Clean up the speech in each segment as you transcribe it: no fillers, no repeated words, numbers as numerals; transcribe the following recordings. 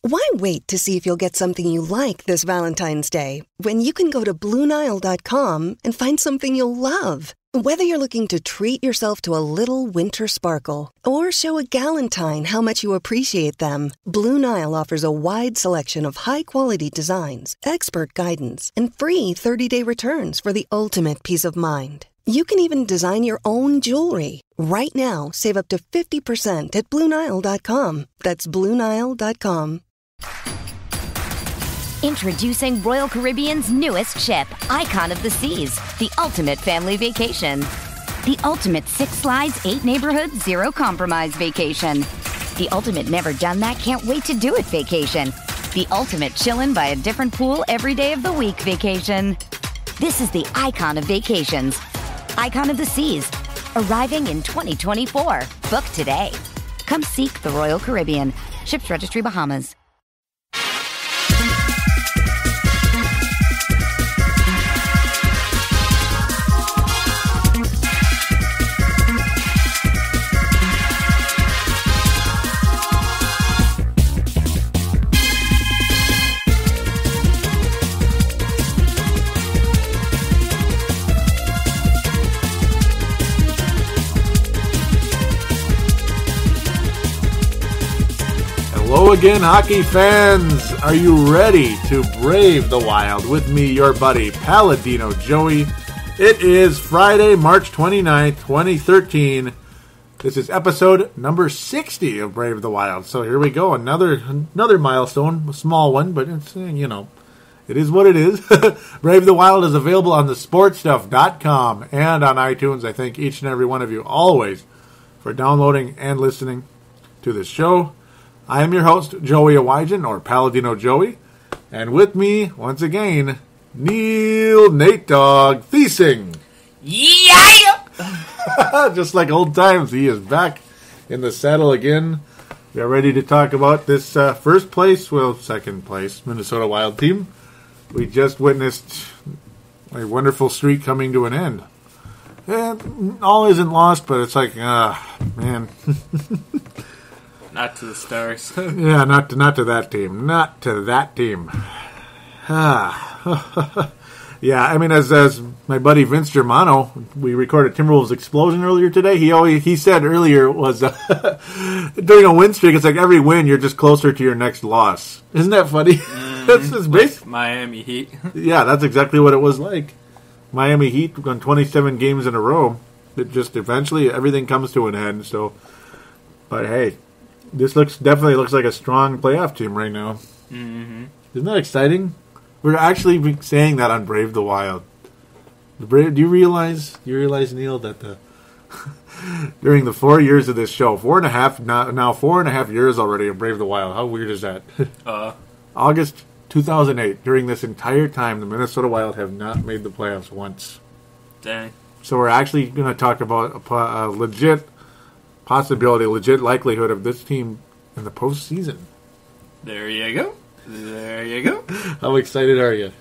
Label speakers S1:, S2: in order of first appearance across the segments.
S1: Why wait to see if you'll get something you like this Valentine's Day when you can go to BlueNile.com and find something you'll love? Whether you're looking to treat yourself to a little winter sparkle or show a galentine how much you appreciate them, Blue Nile offers a wide selection of high-quality designs, expert guidance, and free 30-day returns for the ultimate peace of mind. You can even design your own jewelry. Right now, save up to 50% at BlueNile.com. That's BlueNile.com.
S2: Introducing Royal Caribbean's newest ship, Icon of the Seas, the ultimate family vacation. The ultimate 6 slides, 8 neighborhoods, 0 compromise vacation. The ultimate never done that, can't wait to do it vacation. The ultimate chillin' by a different pool every day of the week vacation. This is the Icon of vacations. Icon of the Seas, arriving in 2024. Book today. Come seek the Royal Caribbean. Ships Registry, Bahamas.
S3: Hello again, hockey fans. Are you ready to brave the wild with me, your buddy, Paladino Joey? It is Friday, March 29th, 2013. This is episode number 60 of Brave the Wild. So here we go, another milestone, a small one, but it's, it is what it is. Brave the Wild is available on thesportstuff.com and on iTunes. I thank each and every one of you always for downloading and listening to this show. I am your host, Joey Awajan, or Paladino Joey, and with me, once again, Neil Natedogg Thiesing.
S4: Yeah!
S3: Just like old times, he is back in the saddle again. We are ready to talk about this second place, Minnesota Wild team. We just witnessed a wonderful streak coming to an end. And all isn't lost, but it's like, man.
S4: Not to the Stars.
S3: Yeah, not to that team. Not to that team. Yeah, I mean, as my buddy Vince Germano, we recorded Timberwolves Explosion earlier today. He said earlier was during a win streak, it's like every win you're just closer to your next loss. Isn't that funny? That's just
S4: like Miami Heat.
S3: Yeah, that's exactly what it was like. Miami Heat won 27 games in a row. It just eventually everything comes to an end. So, but hey. This definitely looks like a strong playoff team right now.
S4: Mm-hmm.
S3: Isn't that exciting? We're actually saying that on Brave the Wild. Do you realize, Neil, that during the 4 years of this show, 4.5 years already of Brave the Wild, how weird is that? August 2008, during this entire time, the Minnesota Wild have not made the playoffs once.
S4: Dang.
S3: So we're actually going to talk about a legit likelihood of this team in the postseason.
S4: There you go.
S3: How excited are you?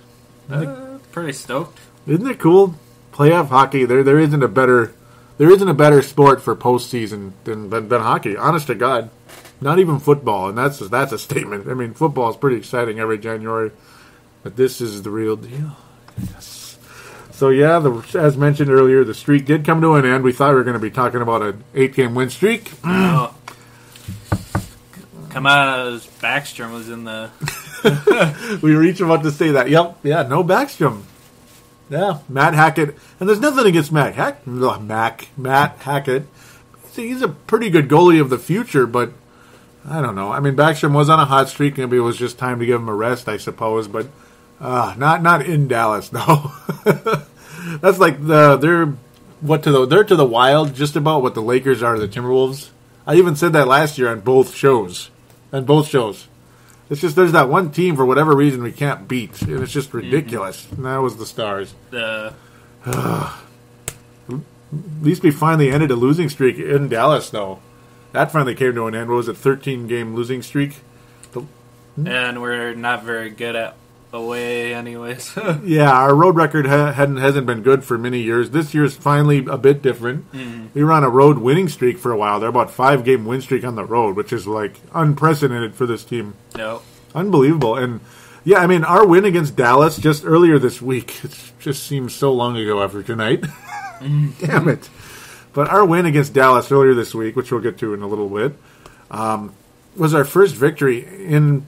S4: Pretty stoked.
S3: Isn't it cool? Playoff hockey. There isn't a better sport for postseason than hockey. Honest to God, not even football, and that's a statement. I mean, football is pretty exciting every January, but this is the real deal. Yes. So yeah, as mentioned earlier, the streak did come to an end. We thought we were going to be talking about an 8-game win streak.
S4: Oh. Come on, Backstrom was in the...
S3: We were each about to say that. Yep, yeah, no Backstrom. Yeah, Matt Hackett. And there's nothing against Matt Hackett. See, he's a pretty good goalie of the future, but I don't know. I mean, Backstrom was on a hot streak. Maybe it was just time to give him a rest, I suppose, but... not in Dallas, no. That's like they're to the Wild just about what the Lakers are to the Timberwolves. I even said that last year on both shows. It's just there's that one team for whatever reason we can't beat, and it's just ridiculous. Mm-hmm. And that was the Stars. At least we finally ended a losing streak in Dallas, though. That finally came to an end. What was it, 13-game losing streak?
S4: And we're not very good at away anyways.
S3: Yeah, our road record hasn't been good for many years. This year's finally a bit different. Mm-hmm. We were on a road winning streak for a while. They're about 5-game win streak on the road, which is like unprecedented for this team.
S4: No.
S3: Unbelievable. And, yeah, I mean, our win against Dallas just earlier this week, it just seems so long ago after tonight. Damn it. But our win against Dallas earlier this week, which we'll get to in a little bit, was our first victory in,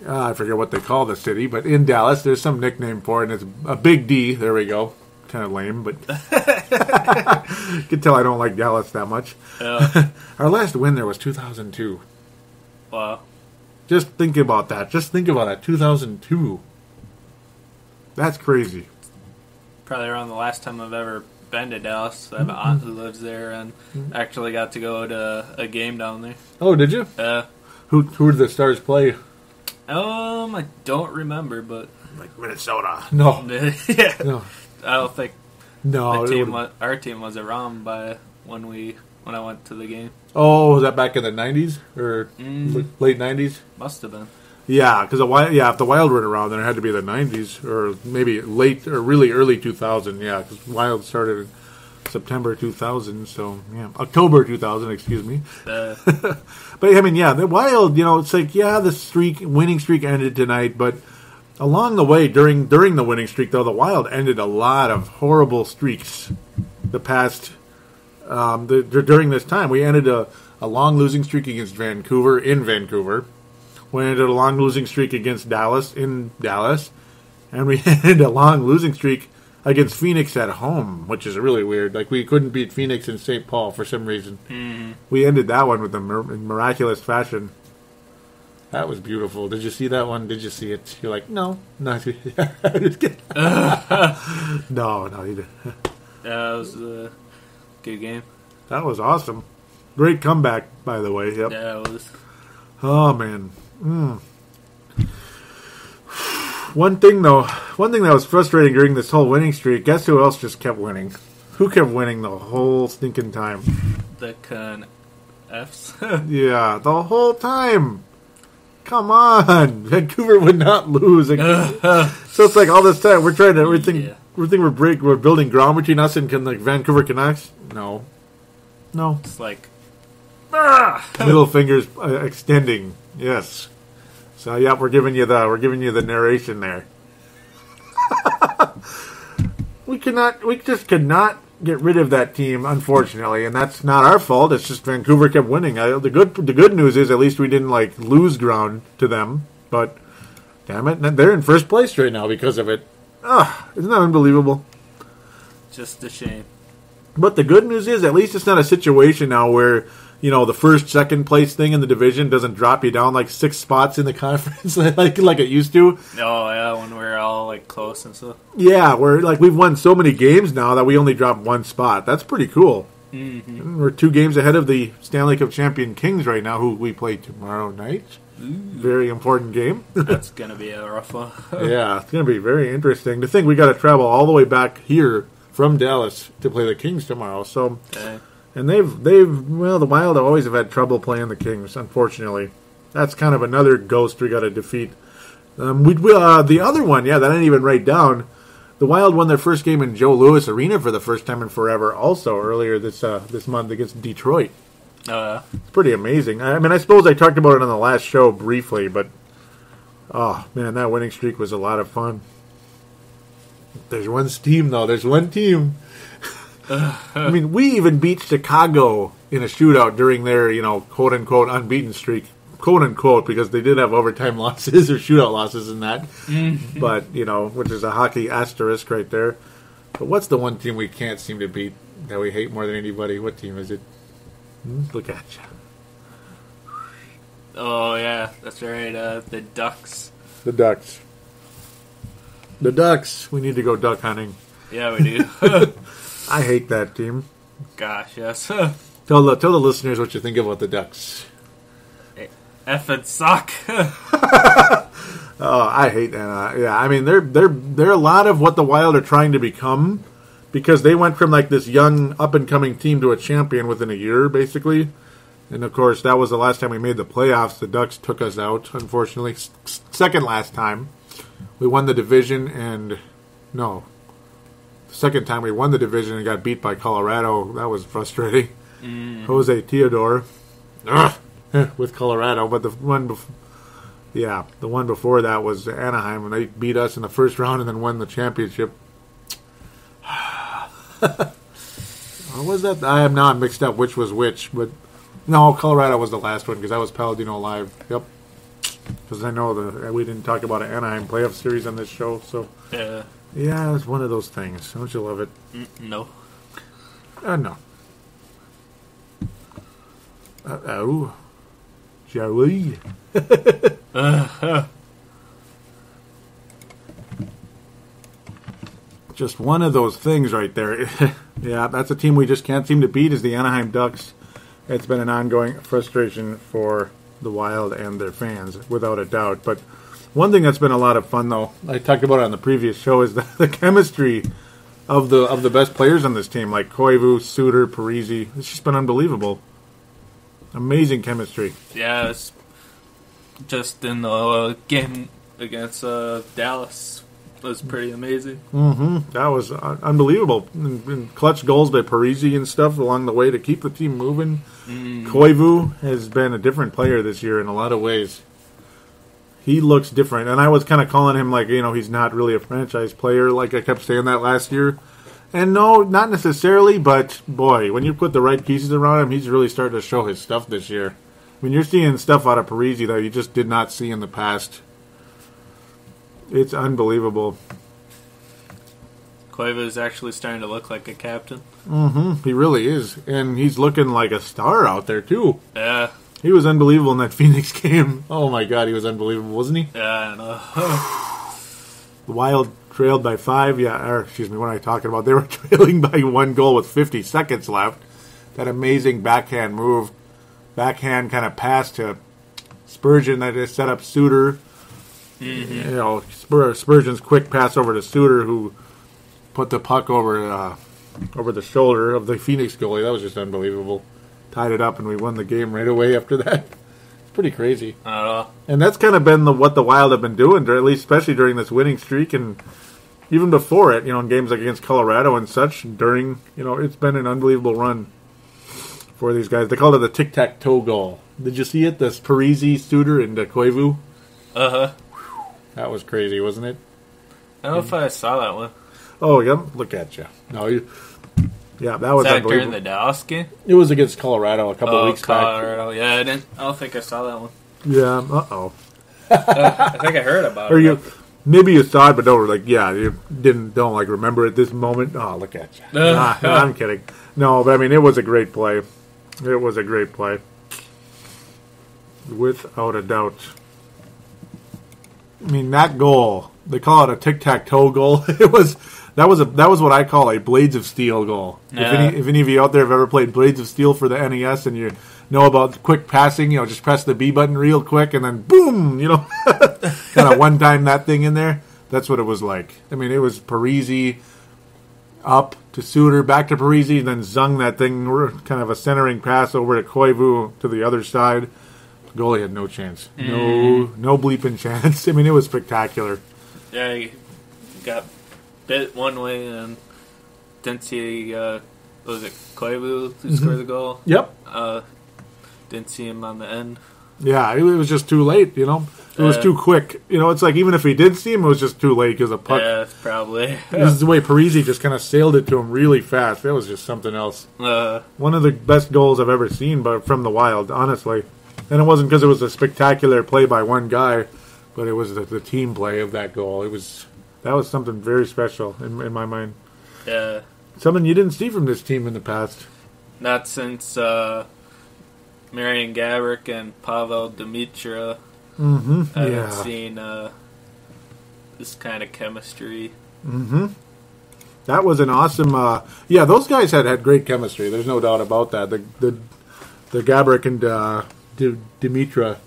S3: I forget what they call the city, but in Dallas. There's some nickname for it, and it's a Big D. There we go. Kind of lame, but you can tell I don't like Dallas that much. Our last win there was 2002.
S4: Wow.
S3: Just think about that. 2002. That's crazy.
S4: Probably around the last time I've ever been to Dallas. I have an aunt who lives there and actually got to go to a game down there.
S3: Oh, did you? Who did the Stars play?
S4: I don't remember, but
S3: like Minnesota. No.
S4: Yeah.
S3: No.
S4: I don't think
S3: no.
S4: Our team was around by when I went to the game.
S3: Oh, was that back in the 90s or late 90s?
S4: Must have been.
S3: Yeah, because if the Wild were around, then it had to be the 90s or maybe late or really early 2000. Yeah, because Wild started in September 2000, so yeah, October 2000. Excuse me. But I mean, yeah, the Wild. It's like the winning streak ended tonight, but along the way during the winning streak, though, the Wild ended a lot of horrible streaks. The past during this time, we ended a long losing streak against Vancouver in Vancouver. We ended a long losing streak against Dallas in Dallas. And we ended a long losing streak against Phoenix at home, which is really weird. Like, we couldn't beat Phoenix in St. Paul for some reason. Mm-hmm. We ended that one with in miraculous fashion. That was beautiful. Did you see that one? Did you see it? You're like, no. Just kidding. No, you didn't.
S4: Yeah, it was a good game.
S3: That was awesome. Great comeback, by the way. Yep.
S4: Yeah, it was.
S3: Oh, man. One thing that was frustrating during this whole winning streak, guess who else just kept winning? Who kept winning the whole stinking time?
S4: The Fs.
S3: Yeah, the whole time. Come on. Vancouver would not lose. So it's like all this time we're building ground between us and Vancouver Canucks. No.
S4: It's like
S3: middle fingers extending. Yes. So yeah, we're giving you the narration there. We just could not get rid of that team, unfortunately, and that's not our fault. It's just Vancouver kept winning. The good news is at least we didn't lose ground to them. But damn it, they're in first place right now because of it. Isn't that unbelievable?
S4: Just a shame.
S3: But the good news is at least it's not a situation now where the first, second place thing in the division doesn't drop you down 6 spots in the conference like it used to. Oh,
S4: yeah, when we're all close and stuff.
S3: Yeah, we've won so many games now that we only dropped 1 spot. That's pretty cool. Mm-hmm. We're 2 games ahead of the Stanley Cup champion Kings right now, who we play tomorrow night. Ooh. Very important game.
S4: That's going to be a rough one.
S3: Yeah, it's going to be very interesting. To think we got to travel all the way back here from Dallas to play the Kings tomorrow. So... Okay. And the Wild always have had trouble playing the Kings, unfortunately. That's kind of another ghost we got to defeat. The other one, that I didn't even write down. The Wild won their first game in Joe Louis Arena for the first time in forever, also earlier this month against Detroit. It's pretty amazing. I mean, I suppose I talked about it on the last show briefly, but oh man, that winning streak was a lot of fun. There's one team, though. There's one team. I mean, we even beat Chicago in a shootout during their, quote-unquote unbeaten streak. Quote-unquote, because they did have overtime losses or shootout losses in that. Mm-hmm. But, which is a hockey asterisk right there. But what's the one team we can't seem to beat that we hate more than anybody? What team is it? Look at you.
S4: Oh, yeah, that's right. The Ducks.
S3: The Ducks. The Ducks. We need to go duck hunting.
S4: Yeah, we do.
S3: I hate that team.
S4: Gosh, yes.
S3: Tell the listeners what you think about the Ducks.
S4: Effing suck.
S3: Oh, I hate that. Yeah, I mean they're a lot of what the Wild are trying to become, because they went from this young up and coming team to a champion within a year, basically. And of course, that was the last time we made the playoffs. The Ducks took us out, unfortunately. Second last time, we won the division, second time we won the division and got beat by Colorado. That was frustrating. Jose Theodore with Colorado. But the one Yeah, the one before that was Anaheim when they beat us in the first round and then won the championship. What was that? I am not mixed up which was which, but no, Colorado was the last one because that was Paladino Live. Yep. Because I know we didn't talk about an Anaheim playoff series on this show, so yeah, it's one of those things. Don't you love it?
S4: No.
S3: No. Oh, shall we? Just one of those things right there. Yeah, that's a team we just can't seem to beat is the Anaheim Ducks. It's been an ongoing frustration for the Wild and their fans, without a doubt. But one thing that's been a lot of fun, though, I talked about it on the previous show, is the chemistry of the best players on this team, like Koivu, Suter, Parise. It's just been unbelievable. Amazing chemistry.
S4: Yeah, it's just in the game against Dallas was pretty amazing.
S3: Mm-hmm. That was unbelievable. And clutch goals by Parise and stuff along the way to keep the team moving. Koivu has been a different player this year in a lot of ways. He looks different. And I was kind of calling him like, he's not really a franchise player. Like I kept saying that last year. And no, not necessarily, but boy, when you put the right pieces around him, he's really starting to show his stuff this year. I mean, you're seeing stuff out of Parise that you just did not see in the past. It's unbelievable.
S4: Koivu is actually starting to look like a captain.
S3: Mm-hmm. He really is. And he's looking like a star out there, too.
S4: Yeah.
S3: He was unbelievable in that Phoenix game. Oh, my God, he was unbelievable, wasn't he?
S4: Yeah, I know.
S3: The Wild trailed by 5. Yeah, what am I talking about? They were trailing by 1 goal with 50 seconds left. That amazing backhand move. Backhand kind of pass to Spurgeon that just set up Suter. Mm-hmm. Spurgeon's quick pass over to Suter, who put the puck over the shoulder of the Phoenix goalie. That was just unbelievable. Tied it up, and we won the game right away after that. It's pretty crazy. And that's kind of been what the Wild have been doing, at least especially during this winning streak, and even before it, in games like against Colorado and such. It's been an unbelievable run for these guys. They called it the tic-tac-toe goal. Did you see it? The Parise, Suter, and Koivu?
S4: Uh-huh.
S3: That was crazy, wasn't it?
S4: I don't know if I saw that one.
S3: Oh, yeah. Look at you. No, that was unbelievable.
S4: During the Dallas game?
S3: It was against Colorado a couple of weeks
S4: Colorado.
S3: back.
S4: Yeah, I don't think I saw that one.
S3: Yeah. Uh-oh.
S4: I think I heard about it.
S3: Maybe you saw it, but you don't remember at this moment. Oh, look at you. No, I'm kidding. No, but I mean, it was a great play. It was a great play. Without a doubt. I mean, that goal, they call it a tic-tac-toe goal. That was what I call a Blades of Steel goal. Yeah. If any of you out there have ever played Blades of Steel for the NES and you know about quick passing, just press the B button real quick and then boom, kind of one-time that thing in there. That's what it was like. I mean, it was Parise up to Suter, back to Parise, then zung that thing, kind of a centering pass over to Koivu to the other side. The goalie had no chance. No bleeping chance. I mean, it was spectacular.
S4: Yeah, he got bit one way and didn't see, was it Koivu who scored the goal?
S3: Yep.
S4: Didn't see him on the end.
S3: Yeah, it was just too late, It was too quick. It's like even if he did see him, it was just too late because the puck...
S4: Yeah, probably.
S3: This is the way Parise just kind of sailed it to him really fast. That was just something else. One of the best goals I've ever seen from the Wild, honestly. And it wasn't because it was a spectacular play by one guy, but it was the team play of that goal. That was something very special in my mind.
S4: Yeah.
S3: Something you didn't see from this team in the past.
S4: Not since Marian Gaborik and Pavel Demitra.
S3: Mm-hmm.
S4: I haven't seen this kind of chemistry.
S3: Mm-hmm. That was an awesome... those guys had great chemistry. There's no doubt about that. The Gaborik and Demitra,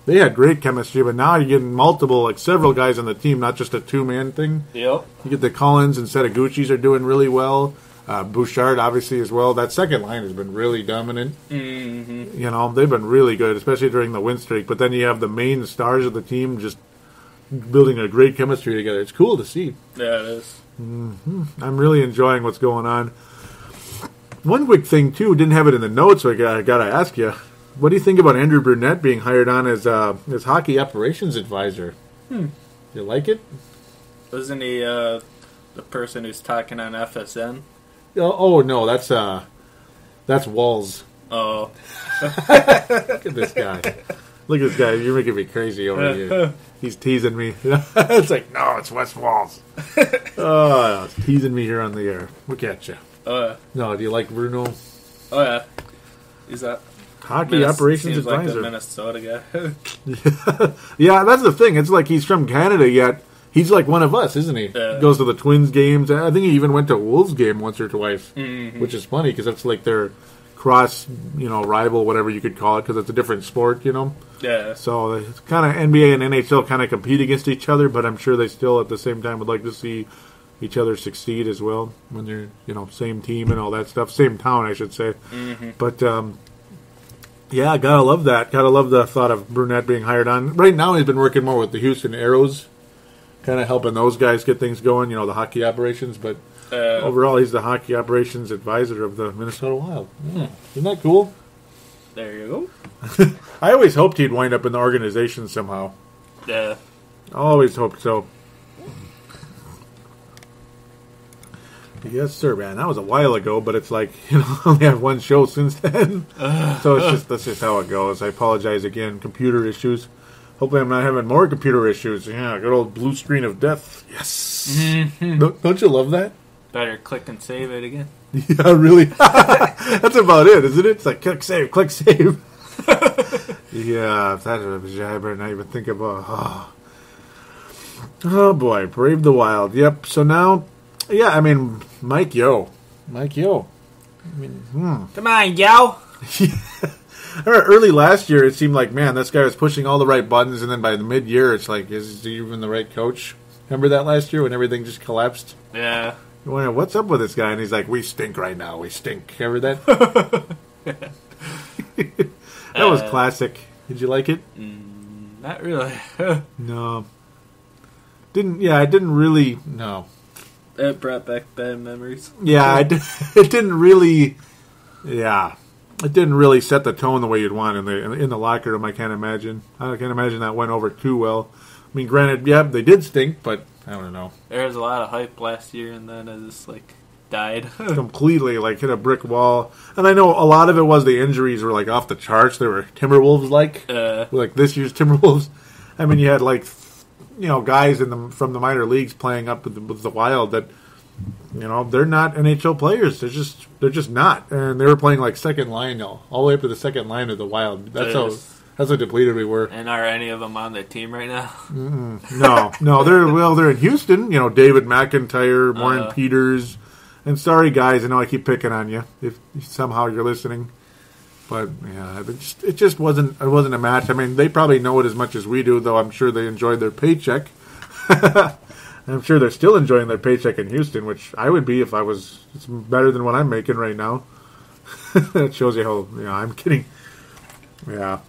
S3: they had great chemistry, but now you're getting several guys on the team, not just a two-man thing.
S4: Yep.
S3: You get the Collins and Setaguchis are doing really well. Bouchard, obviously, as well. That second line has been really dominant.
S4: Mm-hmm.
S3: They've been really good, especially during the win streak. But then you have the main stars of the team just building a great chemistry together. It's cool to see.
S4: Yeah, it is.
S3: Mm-hmm. I'm really enjoying what's going on. One quick thing, too, didn't have it in the notes, so I got to ask you. What do you think about Andrew Brunette being hired on as hockey operations advisor? You like it?
S4: Wasn't he the person who's talking on FSN?
S3: Oh no, that's Walls.
S4: Oh.
S3: Look at this guy. Look at this guy. You're making me crazy over here. He's teasing me. It's like, no, it's Wes Walls. Oh, it's teasing me here on the air. Look at you.
S4: Oh, yeah.
S3: No, do you like Bruno?
S4: Oh, yeah. Is that
S3: hockey operations
S4: seems
S3: advisor?
S4: Like the Minnesota guy.
S3: Yeah, that's the thing. It's like he's from Canada, yet he's like one of us, isn't he? Goes to the Twins games. I think he even went to a Wolves game once or twice, which is funny because that's like their cross, rival, whatever you could call it, because it's a different sport,
S4: Yeah.
S3: So it's kind of NBA and NHL kind of compete against each other, but I'm sure they still at the same time would like to see each other succeed as well when they're, same team and all that stuff. Same town, I should say. But, yeah, gotta love that. Gotta love the thought of Brunette being hired on. Right now he's been working more with the Houston Aeros, kind of helping those guys get things going, the hockey operations, but overall he's the hockey operations advisor of the Minnesota Wild. Yeah. Isn't that cool?
S4: There you
S3: go. I always hoped he'd wind up in the organization somehow.
S4: Yeah.
S3: Always hoped so. Yes, sir, man. That was a while ago, but it's like, I only have one show since then. So that's just how it goes. I apologize again. Computer issues. Hopefully I'm not having more computer issues. Yeah, good old blue screen of death. Yes. Don't you love that?
S4: Better click and save it again.
S3: Yeah, really. That's about it, isn't it? It's like click save, click save. Yeah, that's a I better not even think about. Oh boy, Brave the Wild. Yep. So now, yeah, I mean, Mike Yeo. I mean,
S4: Come on, Yo.
S3: I remember early last year, it seemed like, man, this guy was pushing all the right buttons, and then by the mid-year, it's like, is he even the right coach? Remember that last year when everything just collapsed?
S4: Yeah.
S3: You wonder, what's up with this guy? And he's like, we stink right now. We stink. Remember that? That was classic. Did you like it?
S4: Not really.
S3: No. I didn't really, no.
S4: It brought back bad memories.
S3: Yeah, it didn't really, it didn't really set the tone the way you'd want in the locker room. I can't imagine that went over too well. I mean, granted, yeah, they did stink, but I don't know.
S4: There was a lot of hype last year, and then it just died
S3: completely, hit a brick wall. And I know a lot of it was the injuries were off the charts. They were Timberwolves like this year's Timberwolves. I mean, you had guys from the minor leagues playing up with the Wild that, they're not NHL players. They're just not. And they were playing second line all the way up to the second line of the Wild. That's how depleted we were.
S4: And are any of them on the team right now?
S3: No. They're in Houston. David McIntyre, Warren Peters, and sorry guys, I know I keep picking on you if somehow you're listening. But yeah, it just wasn't a match. I mean, they probably know it as much as we do, though. I'm sure they enjoyed their paycheck. I'm sure they're still enjoying their paycheck in Houston, which I would be if I was. It's better than what I'm making right now. That shows you how. I'm kidding. Yeah,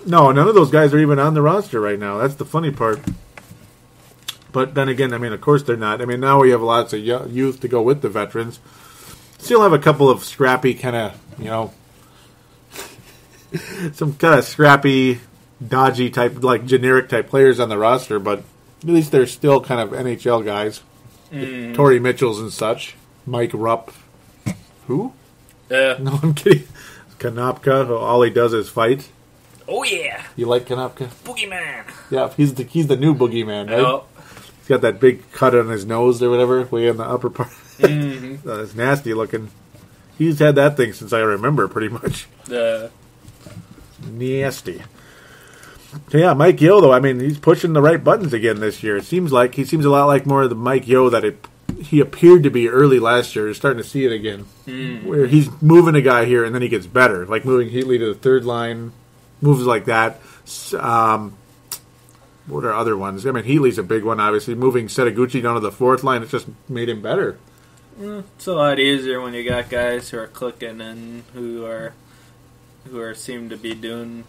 S3: no, none of those guys are even on the roster right now. That's the funny part. But then again, I mean, of course they're not. I mean, now we have lots of youth to go with the veterans. Still have a couple of scrappy kind of, some kind of scrappy, dodgy type, generic type players on the roster, but at least they're still kind of NHL guys. Torrey Mitchells and such. Mike Rupp. Who? No, I'm kidding. Konopka, who all he does is fight.
S4: Oh, yeah.
S3: You like Konopka?
S4: Boogeyman.
S3: Yeah, he's the new boogeyman, right?
S4: Oh.
S3: He's got that big cut on his nose or whatever, way in the upper part. It's nasty looking. He's had that thing since I remember, pretty much. Nasty. So yeah, Mike Yeo, though, I mean, he's pushing the right buttons again this year. It seems like he seems a lot like more of the Mike Yeo that he appeared to be early last year. You're starting to see it again. Where he's moving a guy here and then he gets better. Like moving Heatley to the third line, moves like that. What are other ones? I mean, Heatley's a big one, obviously. Moving Setaguchi down to the fourth line, it just made him better.
S4: It's a lot easier when you got guys who are clicking and who seem to be doing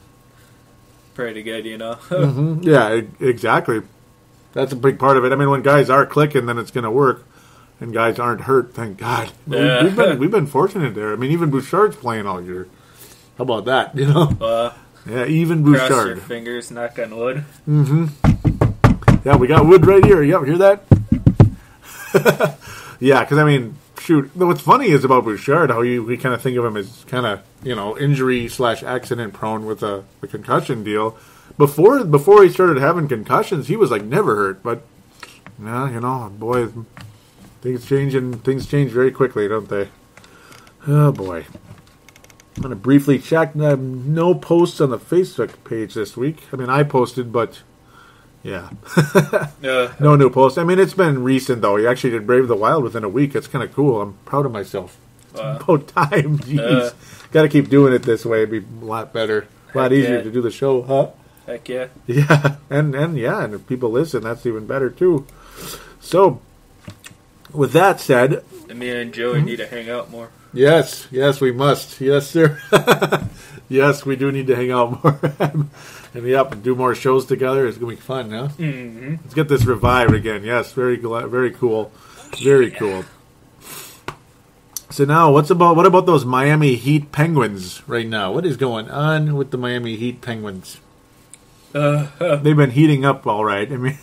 S4: pretty good,
S3: Yeah, exactly. That's a big part of it. I mean, when guys are clicking, then it's going to work, and guys aren't hurt. Thank God. We've been fortunate there. I mean, even Bouchard's playing all year. How about that? You know? Yeah, even Bouchard.
S4: Cross your fingers, knock on wood.
S3: Mm-hmm. Yeah, we got wood right here. Yep, hear that? Yeah, because, I mean, shoot. What's funny is about Bouchard, how we kind of think of him as kind of, you know, injury/accident prone with the concussion deal. Before he started having concussions, he was, like, never hurt. But, yeah, you know, boy, things change very quickly, don't they? Oh, boy. I'm going to briefly check. No posts on the Facebook page this week. I mean, I posted, but yeah. No new posts. I mean, it's been recent, though. He actually did Brave the Wild within a week. It's kind of cool. I'm proud of myself. It's about time. Jeez. Got to keep doing it this way. It'd be a lot better. A lot easier to do the show, huh?
S4: Heck yeah.
S3: Yeah. And if people listen, that's even better, too. So, with that said...
S4: Me and Joey need to hang out more.
S3: Yes, we must. Yes, sir. Yes, we do need to hang out more. And do more shows together. It's going to be fun, huh? Mm-hmm. Let's get this revived again. Yes, very cool. Very cool. So now, what about those Miami Heat Penguins right now? What is going on with the Miami Heat Penguins? They've been heating up all right. I mean,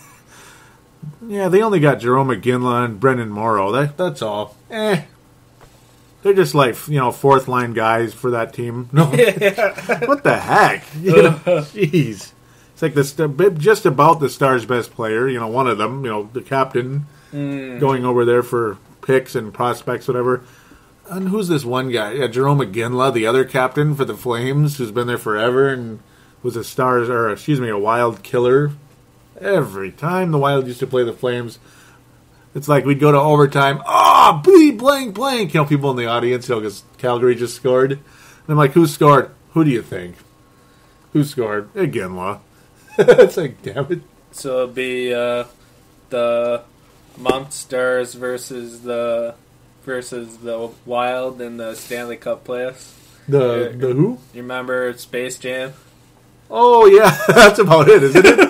S3: yeah, they only got Jerome McGinley and Brendan Morrow. That's all. They're just like, you know, fourth line guys for that team. No, what the heck? You know, jeez, it's like just about the Stars' best player. You know, one of them. You know, the captain going over there for picks and prospects, whatever. And who's this one guy? Yeah, Jerome McGinley, the other captain for the Flames, who's been there forever and was a Wild killer. Every time the Wild used to play the Flames, it's like we'd go to overtime. Blank. You know, people in the audience, you know, because Calgary just scored. And I'm like, who scored? Who do you think? Who scored? Iginla. It's like, damn it.
S4: So it'll be the Monsters versus the Wild in the Stanley Cup playoffs.
S3: The who?
S4: You remember Space Jam?
S3: Oh, yeah. That's about it, isn't it?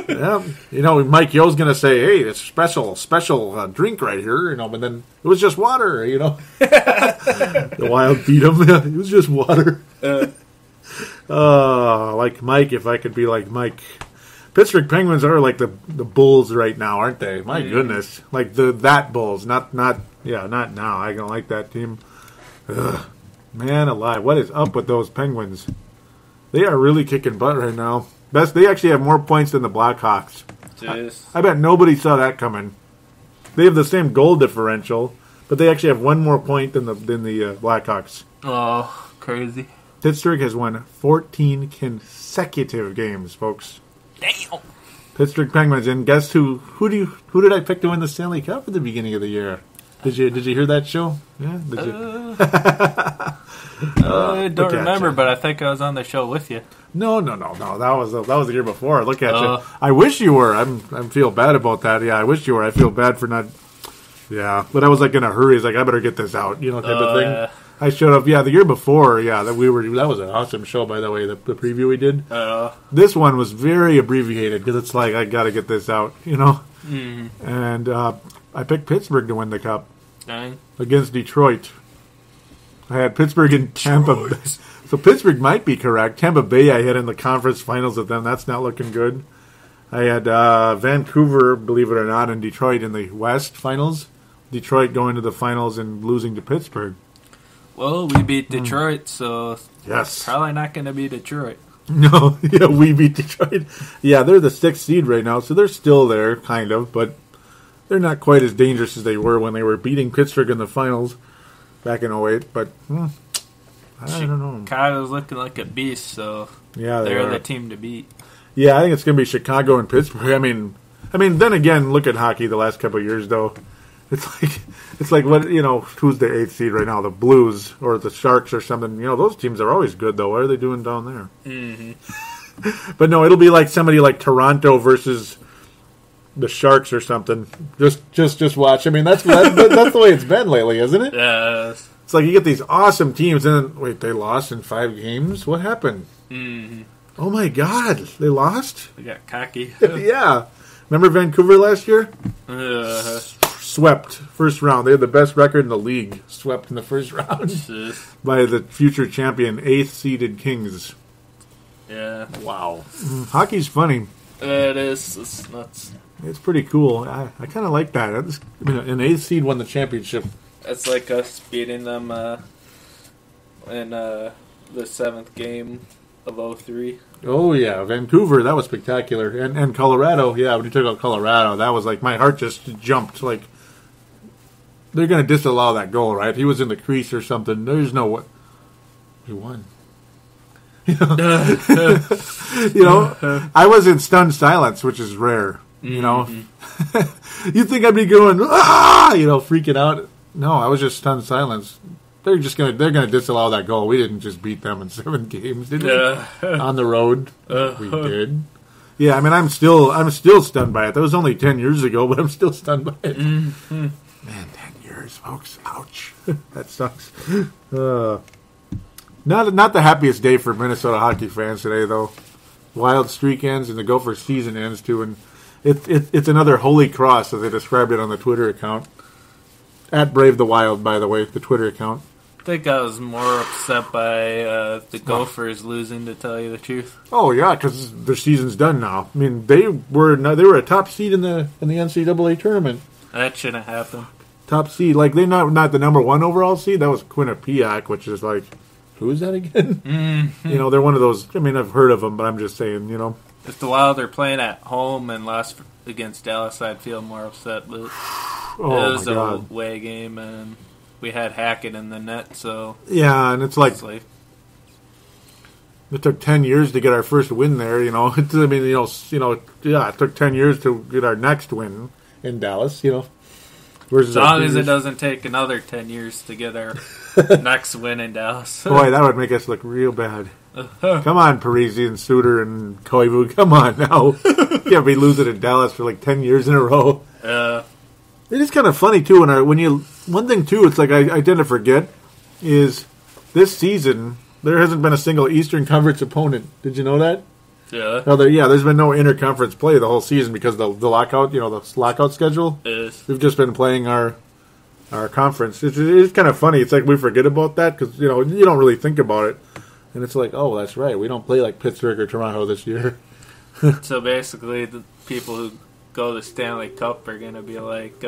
S3: Yeah. You know, Mike Yo's going to say, hey, it's special drink right here, you know, but then it was just water, you know. The Wild beat him. It was just water. Like Mike, if I could be like Mike. Pittsburgh Penguins are like the Bulls right now, aren't they? My goodness. Like that Bulls, not now. I don't like that team. Ugh. Man alive, what is up with those Penguins? They are really kicking butt right now. They actually have more points than the Blackhawks. I bet nobody saw that coming. They have the same goal differential, but they actually have one more point than the Blackhawks.
S4: Oh, crazy.
S3: Pittsburgh has won 14 consecutive games, folks.
S4: Damn.
S3: Pittsburgh Penguins, and guess who did I pick to win the Stanley Cup at the beginning of the year? Did you hear that show? Yeah, did you?
S4: I don't remember, but I think I was on the show with you.
S3: No. That was the year before. Look at you. I wish you were. I feel bad about that. Yeah, I wish you were. I feel bad for not. Yeah, but I was like in a hurry. It's like I better get this out, you know, type of thing. Yeah. I showed up. Yeah, the year before. Yeah, that was an awesome show, by the way. The preview we did. This one was very abbreviated because it's like I got to get this out, you know. Mm-hmm. And I picked Pittsburgh to win the cup against Detroit. I had Pittsburgh and Tampa Bay. So Pittsburgh might be correct. Tampa Bay I had in the conference finals with them. That's not looking good. I had Vancouver, believe it or not, and Detroit in the West finals. Detroit going to the finals and losing to Pittsburgh.
S4: Well, we beat Detroit, so
S3: yes,
S4: probably not going to be Detroit.
S3: No, yeah, we beat Detroit. Yeah, they're the 6th seed right now, so they're still there, kind of, but they're not quite as dangerous as they were when they were beating Pittsburgh in the finals back in 2008, but I don't know.
S4: Chicago's looking like a beast, so
S3: yeah,
S4: they're the team to beat.
S3: Yeah, I think it's going to be Chicago and Pittsburgh. I mean, then again, look at hockey the last couple of years, though. It's like what, you know, who's the 8th seed right now? The Blues or the Sharks or something. You know, those teams are always good, though. What are they doing down there? Mm-hmm. But no, it'll be like somebody like Toronto versus the Sharks or something. Just watch. I mean, that's the way it's been lately, isn't it?
S4: Yes.
S3: It's like you get these awesome teams, and then, wait, they lost in 5 games? What happened?
S4: Mm-hmm.
S3: Oh, my God. They lost?
S4: They got cocky.
S3: Yeah. Remember Vancouver last year? swept first round. They had the best record in the league, swept in the first round by the future champion, 8th seeded Kings.
S4: Yeah.
S3: Wow. Hockey's funny.
S4: It is. It's nuts.
S3: It's pretty cool. I kind of like that. An 8th seed won the championship.
S4: It's like us beating them in the 7th game of 2003.
S3: Oh, yeah. Vancouver, that was spectacular. And Colorado, yeah, when you took out Colorado, that was like, my heart just jumped. Like, they're going to disallow that goal, right? If he was in the crease or something, there's no way. He won. You know, I was in stunned silence, which is rare. You know, you'd think I'd be going, freaking out. No, I was just stunned silence. They're gonna disallow that goal. We didn't just beat them in 7 games, did we? On the road, we did. Yeah, I mean, I'm still stunned by it. That was only 10 years ago, but I'm still stunned by it. Man, 10 years, folks. Ouch. That sucks. Not the happiest day for Minnesota hockey fans today, though. Wild streak ends and the Gophers season ends too, and it's another holy cross, as they described it on the Twitter account. At Brave the Wild, by the way, the Twitter account.
S4: I think I was more upset by the Gophers losing, to tell you the truth.
S3: Oh yeah, because their season's done now. I mean, they were a top seed in the NCAA tournament.
S4: That shouldn't happen.
S3: Top seed, like they're not the number 1 overall seed. That was Quinnipiac, which is like, who is that again? Mm-hmm. You know, they're one of those. I mean, I've heard of them, but I'm just saying, you know.
S4: If the Wild are playing at home and lost against Dallas, I'd feel more upset. But it was a away game, and we had Hackett in the net, so
S3: yeah, and it's like it took 10 years to get our first win there. You know, it took 10 years to get our next win in Dallas. You know,
S4: as long as it doesn't take another 10 years to get our next win in Dallas.
S3: Boy, that would make us look real bad. Come on, Parisi and Suter and Koivu. Come on now. You can't be losing in Dallas for like 10 years in a row. It is kind of funny, too. One thing, too, it's like I tend to forget, is this season, there hasn't been a single Eastern Conference opponent. Did you know that?
S4: Yeah.
S3: There's been no interconference play the whole season because the lockout, the lockout schedule. We've just been playing our conference. It is kind of funny. It's like we forget about that because, you don't really think about it. And it's like, oh, that's right. We don't play like Pittsburgh or Toronto this year.
S4: So basically, the people who go to Stanley Cup are going to be like,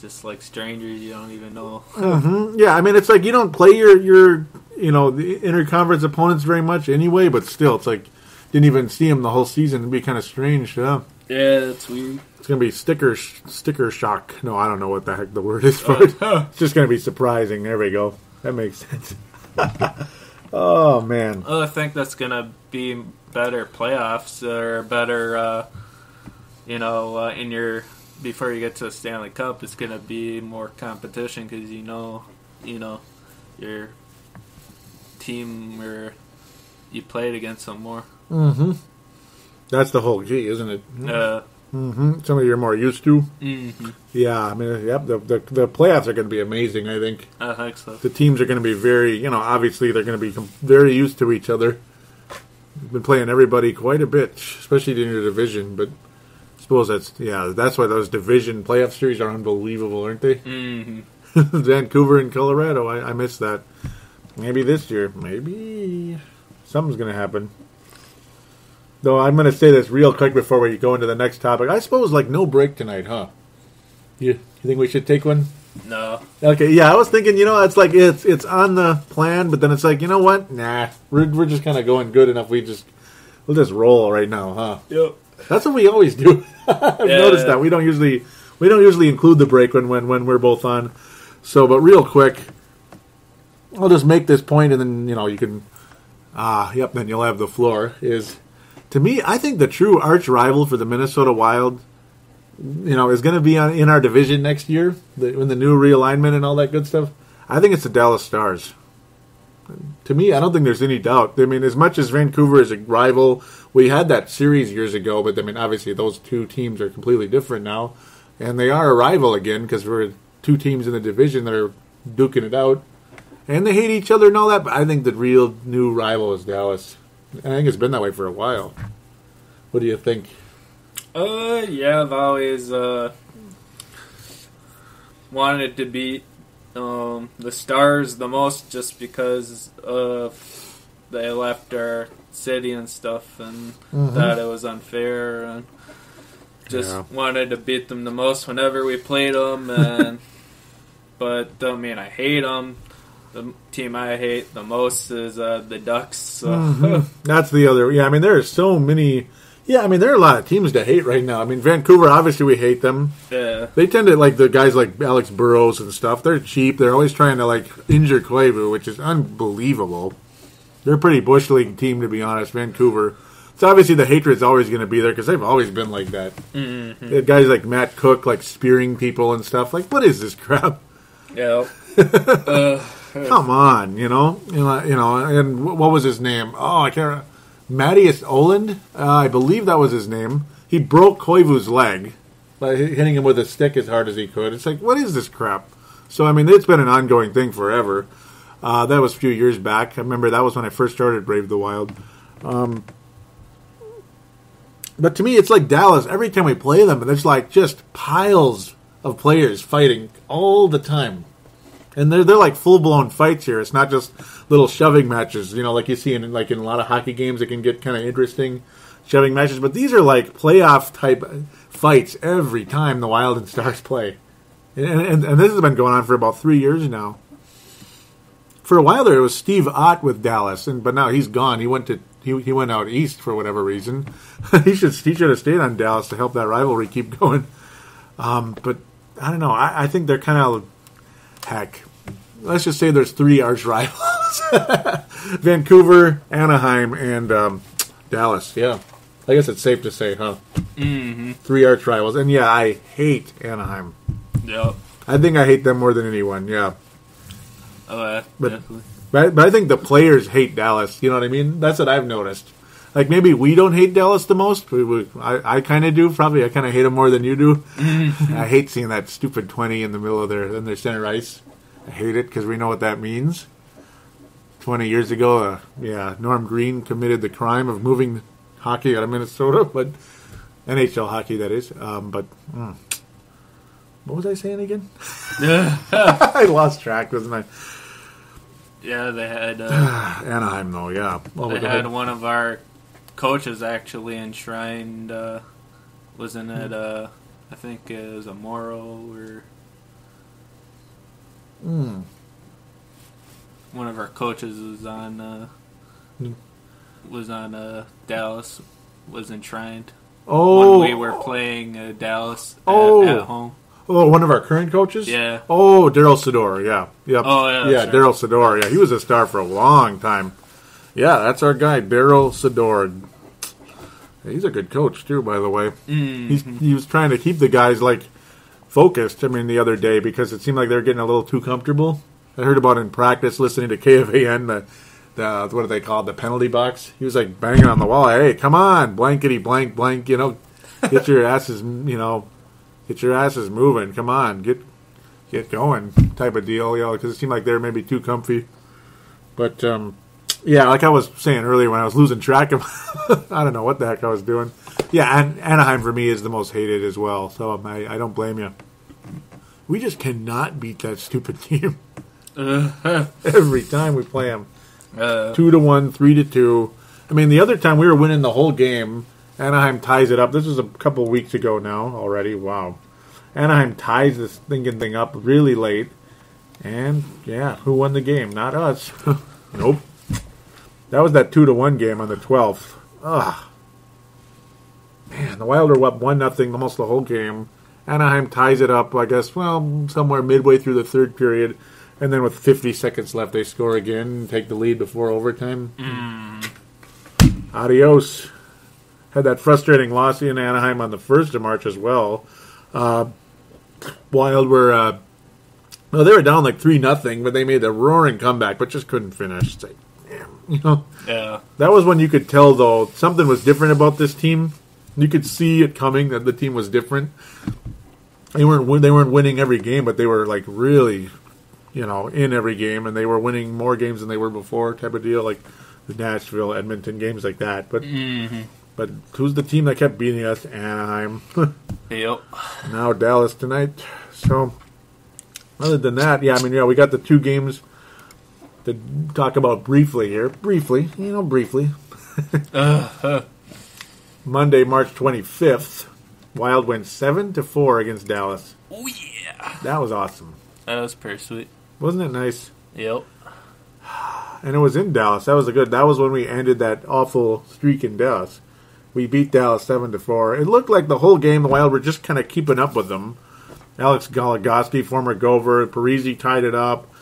S4: just like strangers you don't even know.
S3: Mm-hmm. Yeah, I mean, it's like you don't play your the interconference opponents very much anyway, but still, it's like, didn't even see them the whole season. It'd be kind of strange, yeah.
S4: Yeah, that's weird.
S3: It's going to be sticker shock. No, I don't know what the heck the word is for it. It's just going to be surprising. There we go. That makes sense. Oh, man.
S4: Well, I think that's going to be better playoffs or better, in your before you get to the Stanley Cup, it's going to be more competition because your team or you played against them more.
S3: Mm-hmm. That's the whole key, isn't it? Mm-hmm. Somebody you're more used to.
S4: Mm-hmm.
S3: Yeah, I mean, yep. The playoffs are going to be amazing. I think.
S4: I think so.
S3: The teams are going to be very, obviously they're going to be very used to each other. We've been playing everybody quite a bit, especially in your division. But I suppose that's why those division playoff series are unbelievable, aren't they?
S4: Mm-hmm.
S3: Vancouver and Colorado. I miss that. Maybe this year. Maybe something's going to happen. Though I'm going to say this real quick before we go into the next topic. I suppose no break tonight, huh? You think we should take one?
S4: No.
S3: Okay, yeah, I was thinking, it's like it's on the plan, but then it's like, you know what? Nah, we're just kind of going good enough. We'll just roll right now, huh?
S4: Yep.
S3: That's what we always do. I've noticed that we don't usually include the break when we're both on. So, but real quick, I'll just make this point, and then you can. Then you'll have the floor. To me, I think the true arch rival for the Minnesota Wild, is going to be in our division next year, in the new realignment and all that good stuff. I think it's the Dallas Stars. To me, I don't think there's any doubt. I mean, as much as Vancouver is a rival, we had that series years ago, but I mean, obviously those two teams are completely different now, and they are a rival again because we're two teams in the division that are duking it out, and they hate each other and all that. But I think the real new rival is Dallas. I think it's been that way for a while. What do you think?
S4: Yeah, I've always wanted to beat the Stars the most just because of they left our city and stuff and thought it was unfair and just wanted to beat them the most whenever we played them. And but don't mean I hate them. The team I hate the most is the Ducks. So.
S3: That's the other. Yeah, I mean, there are so many. Yeah, I mean, there are a lot of teams to hate right now. I mean, Vancouver, obviously, we hate them.
S4: Yeah.
S3: They tend to, like, the guys like Alex Burrows and stuff. They're cheap. They're always trying to, like, injure Koivu, which is unbelievable. They're a pretty Bush League team, to be honest, Vancouver. So, obviously, the hatred's always going to be there because they've always been like that. Mm-hmm. They had guys like Matt Cook, like, spearing people and stuff. Like, what is this crap?
S4: Yeah.
S3: Come on, you know, and what was his name? Oh, I can't remember. Mattias Oland, I believe that was his name. He broke Koivu's leg by hitting him with a stick as hard as he could. It's like, what is this crap? So, I mean, it's been an ongoing thing forever. That was a few years back. I remember that was when I first started Brave the Wild. But to me, it's like Dallas. Every time we play them, there's like just piles of players fighting all the time. And they're like full-blown fights here. It's not just little shoving matches, you know, like you see in a lot of hockey games. It can get kind of interesting shoving matches. But these are like playoff-type fights every time the Wild and Stars play. And this has been going on for about 3 years now. For a while there, it was Steve Ott with Dallas, but now he's gone. He went out east for whatever reason. he should have stayed on Dallas to help that rivalry keep going. But I don't know. I think they're kind of... Heck, let's just say there's 3 arch rivals. Vancouver, Anaheim, and Dallas. Yeah. I guess it's safe to say, huh? Mm-hmm. 3 arch rivals. And yeah, I hate Anaheim.
S4: Yep.
S3: I think I hate them more than anyone, yeah.
S4: Oh,
S3: definitely. But I think the players hate Dallas. You know what I mean? That's what I've noticed. Like, maybe we don't hate Dallas the most. I kind of do. Probably I kind of hate them more than you do. I hate seeing that stupid 20 in the middle of their center ice. I hate it because we know what that means. 20 years ago, Norm Green committed the crime of moving hockey out of Minnesota, but NHL hockey, that is. What was I saying again? I lost track, wasn't I?
S4: Yeah, they had...
S3: Anaheim, though, yeah.
S4: Well, they had one of our coaches actually enshrined, wasn't it, I think it was a Morrow or... One of our coaches was on Dallas, was enshrined.
S3: Oh.
S4: When we were playing Dallas at home.
S3: Oh, one of our current coaches?
S4: Yeah.
S3: Oh, Daryl Sador, yeah. Yep.
S4: Oh, yeah.
S3: Yeah, Daryl Sador, yeah. He was a star for a long time. Yeah, that's our guy, Daryl Sador. He's a good coach, too, by the way. Mm-hmm. He was trying to keep the guys, like, focused, the other day, because it seemed like they were getting a little too comfortable. I heard about it in practice, listening to KFAN, the what do they call it, the penalty box. He was, like, banging on the wall. Hey, come on, blankety blank, get your asses, get your asses moving. Come on, get going, type of deal. Because it seemed like they were maybe too comfy. But like I was saying earlier, when I was losing track of, I don't know what the heck I was doing. Yeah, and Anaheim for me is the most hated as well. So I don't blame you. We just cannot beat that stupid team every time we play them. 2-1, 3-2. The other time we were winning the whole game. Anaheim ties it up. This was a couple of weeks ago now already. Wow. Anaheim ties this thing up really late. And, who won the game? Not us. Nope. That was that 2-1 game on the 12th. Ugh. Man, the Wild are up 1-0 almost the whole game. Anaheim ties it up, I guess, somewhere midway through the third period. And then with 50 seconds left, they score again and take the lead before overtime. Adios. Had that frustrating loss in Anaheim on the 1st of March as well. Wild were, they were down like 3-0, but they made a roaring comeback, but just couldn't finish. It's like, damn,
S4: Yeah.
S3: That was when you could tell, though, something was different about this team. You could see it coming, that the team was different. They weren't winning every game, but they were like really, in every game, and they were winning more games than they were before, type of deal, like the Nashville, Edmonton games like that. But but who's the team that kept beating us? Anaheim.
S4: Yep.
S3: Now Dallas tonight. So Other than that, we got the 2 games to talk about briefly here. Briefly. Monday, March 25th, Wild went 7-4 against Dallas.
S4: Oh, yeah.
S3: That was awesome.
S4: That was pretty sweet.
S3: Wasn't it nice?
S4: Yep.
S3: And it was in Dallas. That was when we ended that awful streak in Dallas. We beat Dallas 7-4. It looked like the whole game the Wild were just kind of keeping up with them. Alex Goligoski, former Gopher, Parise tied it up.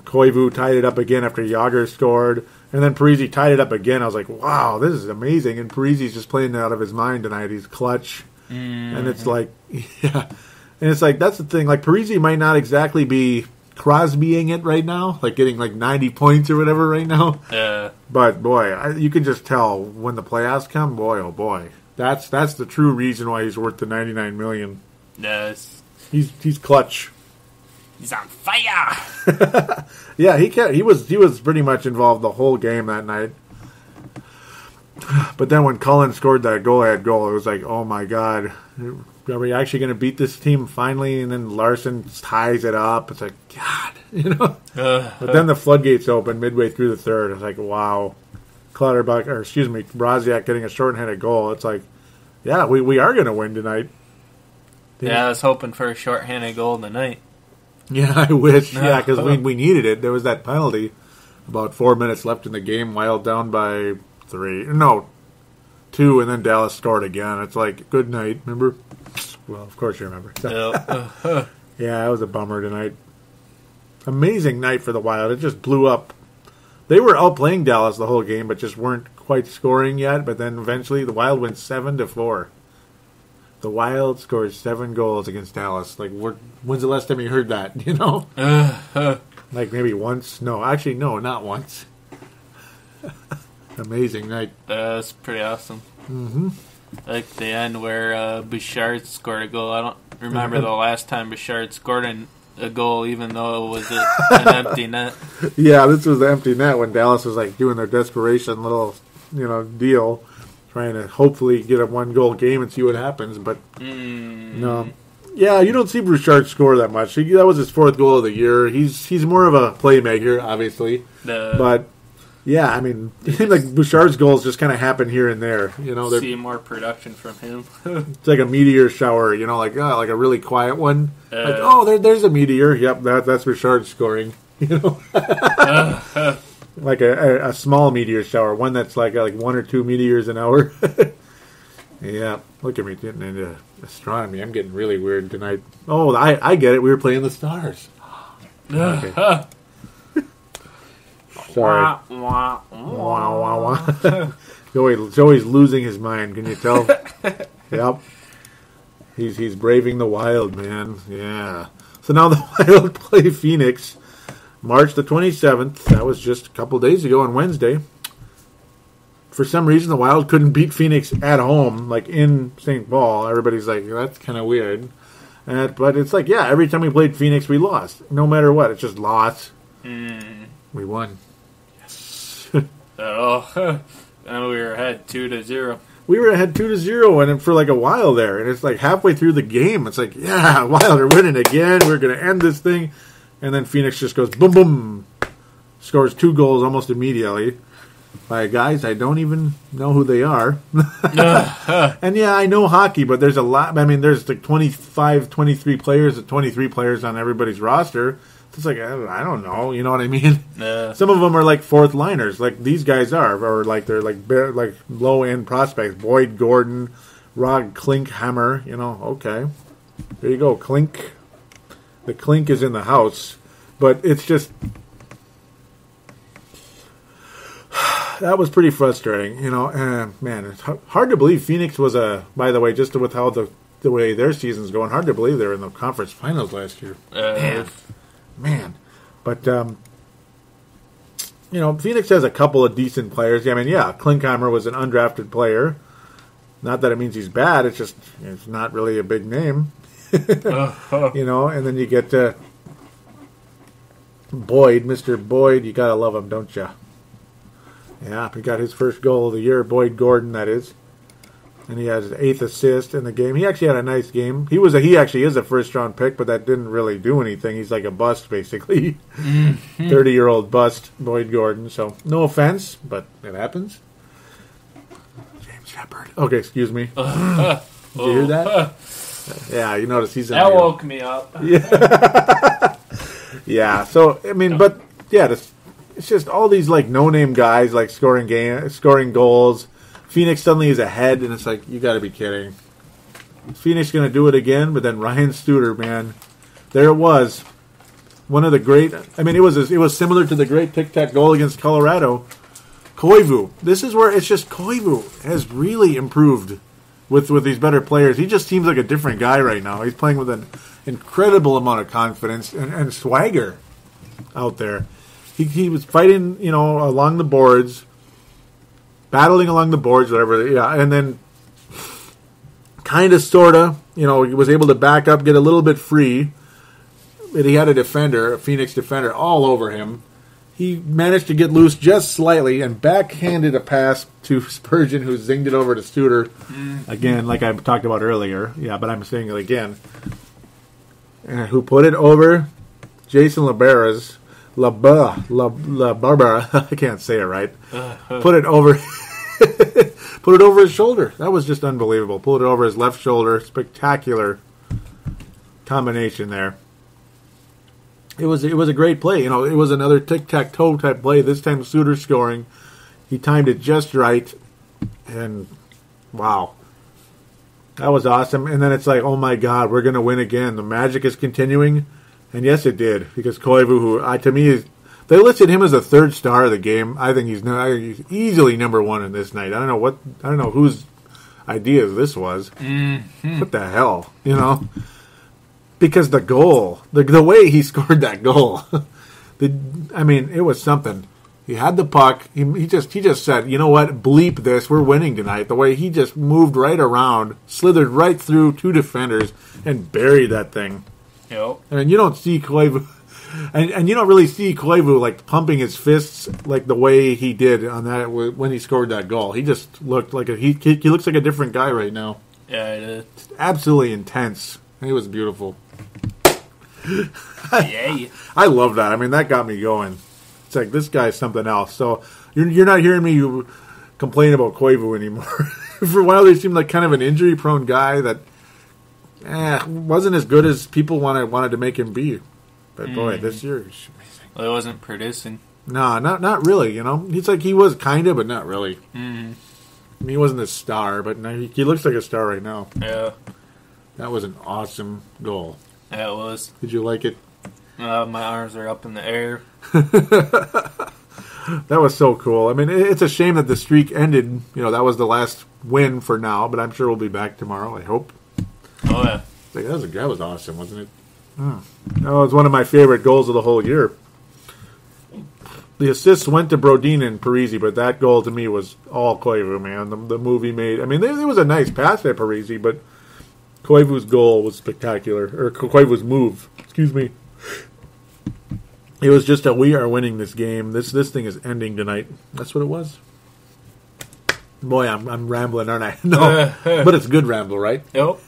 S3: Koivu tied it up again after Jágr scored. And then Parise tied it up again. I was like, wow, this is amazing. And Parise's just playing out of his mind tonight. He's clutch. Mm-hmm. And it's like, yeah. And it's like, that's the thing. Like, Parise might not exactly be Crosbying it right now. Like, getting like 90 points or whatever right now. Yeah. But, boy, you can just tell when the playoffs come, boy, oh, boy. That's the true reason why he's worth the $99 million.
S4: Yes.
S3: He's clutch.
S4: He's on fire.
S3: Yeah, he was pretty much involved the whole game that night. But then when Cullen scored that go-ahead goal, it was like, oh my God, are we actually going to beat this team finally? And then Larson ties it up. It's like, God, But then the floodgates opened midway through the third. It's like, wow, Broziak getting a shorthanded goal. It's like, yeah, we are going to win tonight.
S4: Yeah, I was hoping for a shorthanded goal tonight.
S3: Yeah, I wish. Yeah, because we needed it. There was that penalty. About 4 minutes left in the game. Wild down by 2, and then Dallas scored again. It's like, good night, remember? Well, of course you remember. Yeah, it was a bummer tonight. Amazing night for the Wild. It just blew up. They were outplaying Dallas the whole game, but just weren't quite scoring yet. But then eventually the Wild went 7-4. The Wild scores 7 goals against Dallas. Like, when's the last time you heard that, Like, maybe once? No, actually, no, not once. Amazing night.
S4: That's pretty awesome.
S3: Mm-hmm.
S4: Like the end where Bouchard scored a goal. I don't remember the last time Bouchard scored a goal, even though it was an empty net.
S3: Yeah, this was the empty net when Dallas was, like, doing their desperation little, deal. Trying to hopefully get a 1-goal game and see what happens, but no. Yeah, you don't see Bouchard score that much. That was his 4th goal of the year. He's more of a playmaker, obviously. But yeah, I mean, like Bouchard's goals just kind of happen here and there.
S4: See more production from him.
S3: It's like a meteor shower. Like a really quiet one. There's a meteor. Yep, that's Bouchard scoring. Like a small meteor shower, one that's like 1 or 2 meteors an hour. Yeah, look at me getting into astronomy. I'm getting really weird tonight. Oh, I get it. We were playing the stars. Okay. Sorry. Wah, wah, wah. Joey's losing his mind. Can you tell? Yep. He's braving the Wild, man. Yeah. So now the Wild play Phoenix. March the 27th, that was just a couple days ago on Wednesday. For some reason, the Wild couldn't beat Phoenix at home, like in St. Paul. Everybody's like, that's kind of weird. But it's like, yeah, every time we played Phoenix, we lost. No matter what, it's just loss. We won. Yes.
S4: And we were ahead 2-0.
S3: We were ahead 2-0, and for like a while there. And it's like halfway through the game, it's like, yeah, Wild are winning again. We're going to end this thing. And then Phoenix just goes boom, boom, scores 2 goals almost immediately by guys I don't even know who they are. And yeah, I know hockey, but there's a lot. I mean, there's like 23 players on everybody's roster. It's like, I don't know, you know what I mean? Some of them are like 4th liners, like these guys are, or like they're like low end prospects. Boyd Gordon, Rod Klinkhammer, okay, there you go, Klink. The clink is in the house, but it's just that was pretty frustrating, man, it's hard to believe Phoenix was by the way, just with how the way their season's going, hard to believe they were in the conference finals last year. Man. But, Phoenix has a couple of decent players. I mean, yeah, Klinkheimer was an undrafted player. Not that it means he's bad, it's just it's not really a big name. And then you get Boyd, Mr. Boyd. You gotta love him, don't you? Yeah, he got his first goal of the year. Boyd Gordon, that is. and he had his 8th assist in the game. He actually had a nice game. He actually is a first-round pick, but that didn't really do anything. He's like a bust, basically. 30-year-old bust, Boyd Gordon. So, no offense, but it happens. James Shepard. Okay, excuse me. Did you hear that? Yeah, you notice he's in
S4: that
S3: there.
S4: woke me up.
S3: Yeah. Yeah, so, I mean, but, yeah, it's just all these, like, no-name guys, like, scoring goals. Phoenix suddenly is ahead, and it's like, you got to be kidding. Is Phoenix going to do it again? But then Ryan Studer, man, there it was. One of the great. I mean, it was similar to the great tic-tac goal against Colorado. Koivu. This is where it's just Koivu has really improved with these better players. He just seems like a different guy right now. He's playing with an incredible amount of confidence and swagger out there. He was fighting, along the boards. Battling along the boards, whatever, yeah, and then kind of, sort of, he was able to back up, get a little bit free, but he had a Phoenix defender, all over him. He managed to get loose just slightly and backhanded a pass to Spurgeon, who zinged it over to Studer. Again, like I talked about earlier, yeah, but I'm saying it again. Who put it over Jason LaBarbera, I can't say it right. Put it over his shoulder. That was just unbelievable. Pulled it over his left shoulder. Spectacular combination there. It was a great play. It was another tic-tac-toe type play. This time Suter scoring. He timed it just right. And wow. That was awesome. And then it's like, oh my God, we're going to win again. The magic is continuing. And yes, it did. Because Koivu, who to me is, they listed him as the third star of the game. I think he's easily number one in this night. I don't know whose idea this was. Mm-hmm. What the hell, Because the goal, the way he scored that goal, it was something. He had the puck. He just said, you know what, bleep this. We're winning tonight. The way he just moved right around, slithered right through two defenders, and buried that thing.
S4: Yep.
S3: I mean, you don't see Koivu. And you don't really see Koivu like pumping his fists like the way he did on that when he scored that goal. He just looked like he looks like a different guy right now.
S4: Yeah, it is.
S3: Absolutely intense. It was beautiful.
S4: Yay!
S3: I love that. I mean, that got me going. It's like this guy's something else. So you're not hearing me complain about Koivu anymore. For a while, he seemed like kind of an injury-prone guy that wasn't as good as people wanted to make him be. But boy, this year he's amazing.
S4: Well, he wasn't producing.
S3: No, not really. He's like he was kind of, but not really.
S4: Mm.
S3: I mean, he wasn't a star, but he looks like a star right now.
S4: Yeah,
S3: that was an awesome goal.
S4: Yeah, it was.
S3: Did you like it?
S4: My arms are up in the air.
S3: That was so cool. I mean, it's a shame that the streak ended. That was the last win for now, but I'm sure we'll be back tomorrow. I hope.
S4: Oh yeah,
S3: that was awesome, wasn't it? That was one of my favorite goals of the whole year. The assists went to Brodin and Parisi, but that goal to me was all Koivu, man. The move he made. I mean, there was a nice pass at Parisi, but Koivu's goal was spectacular. Or Koivu's move. Excuse me. It was just we are winning this game. This thing is ending tonight. That's what it was. Boy, I'm rambling, aren't I? No, but it's good ramble, right?
S4: Yep.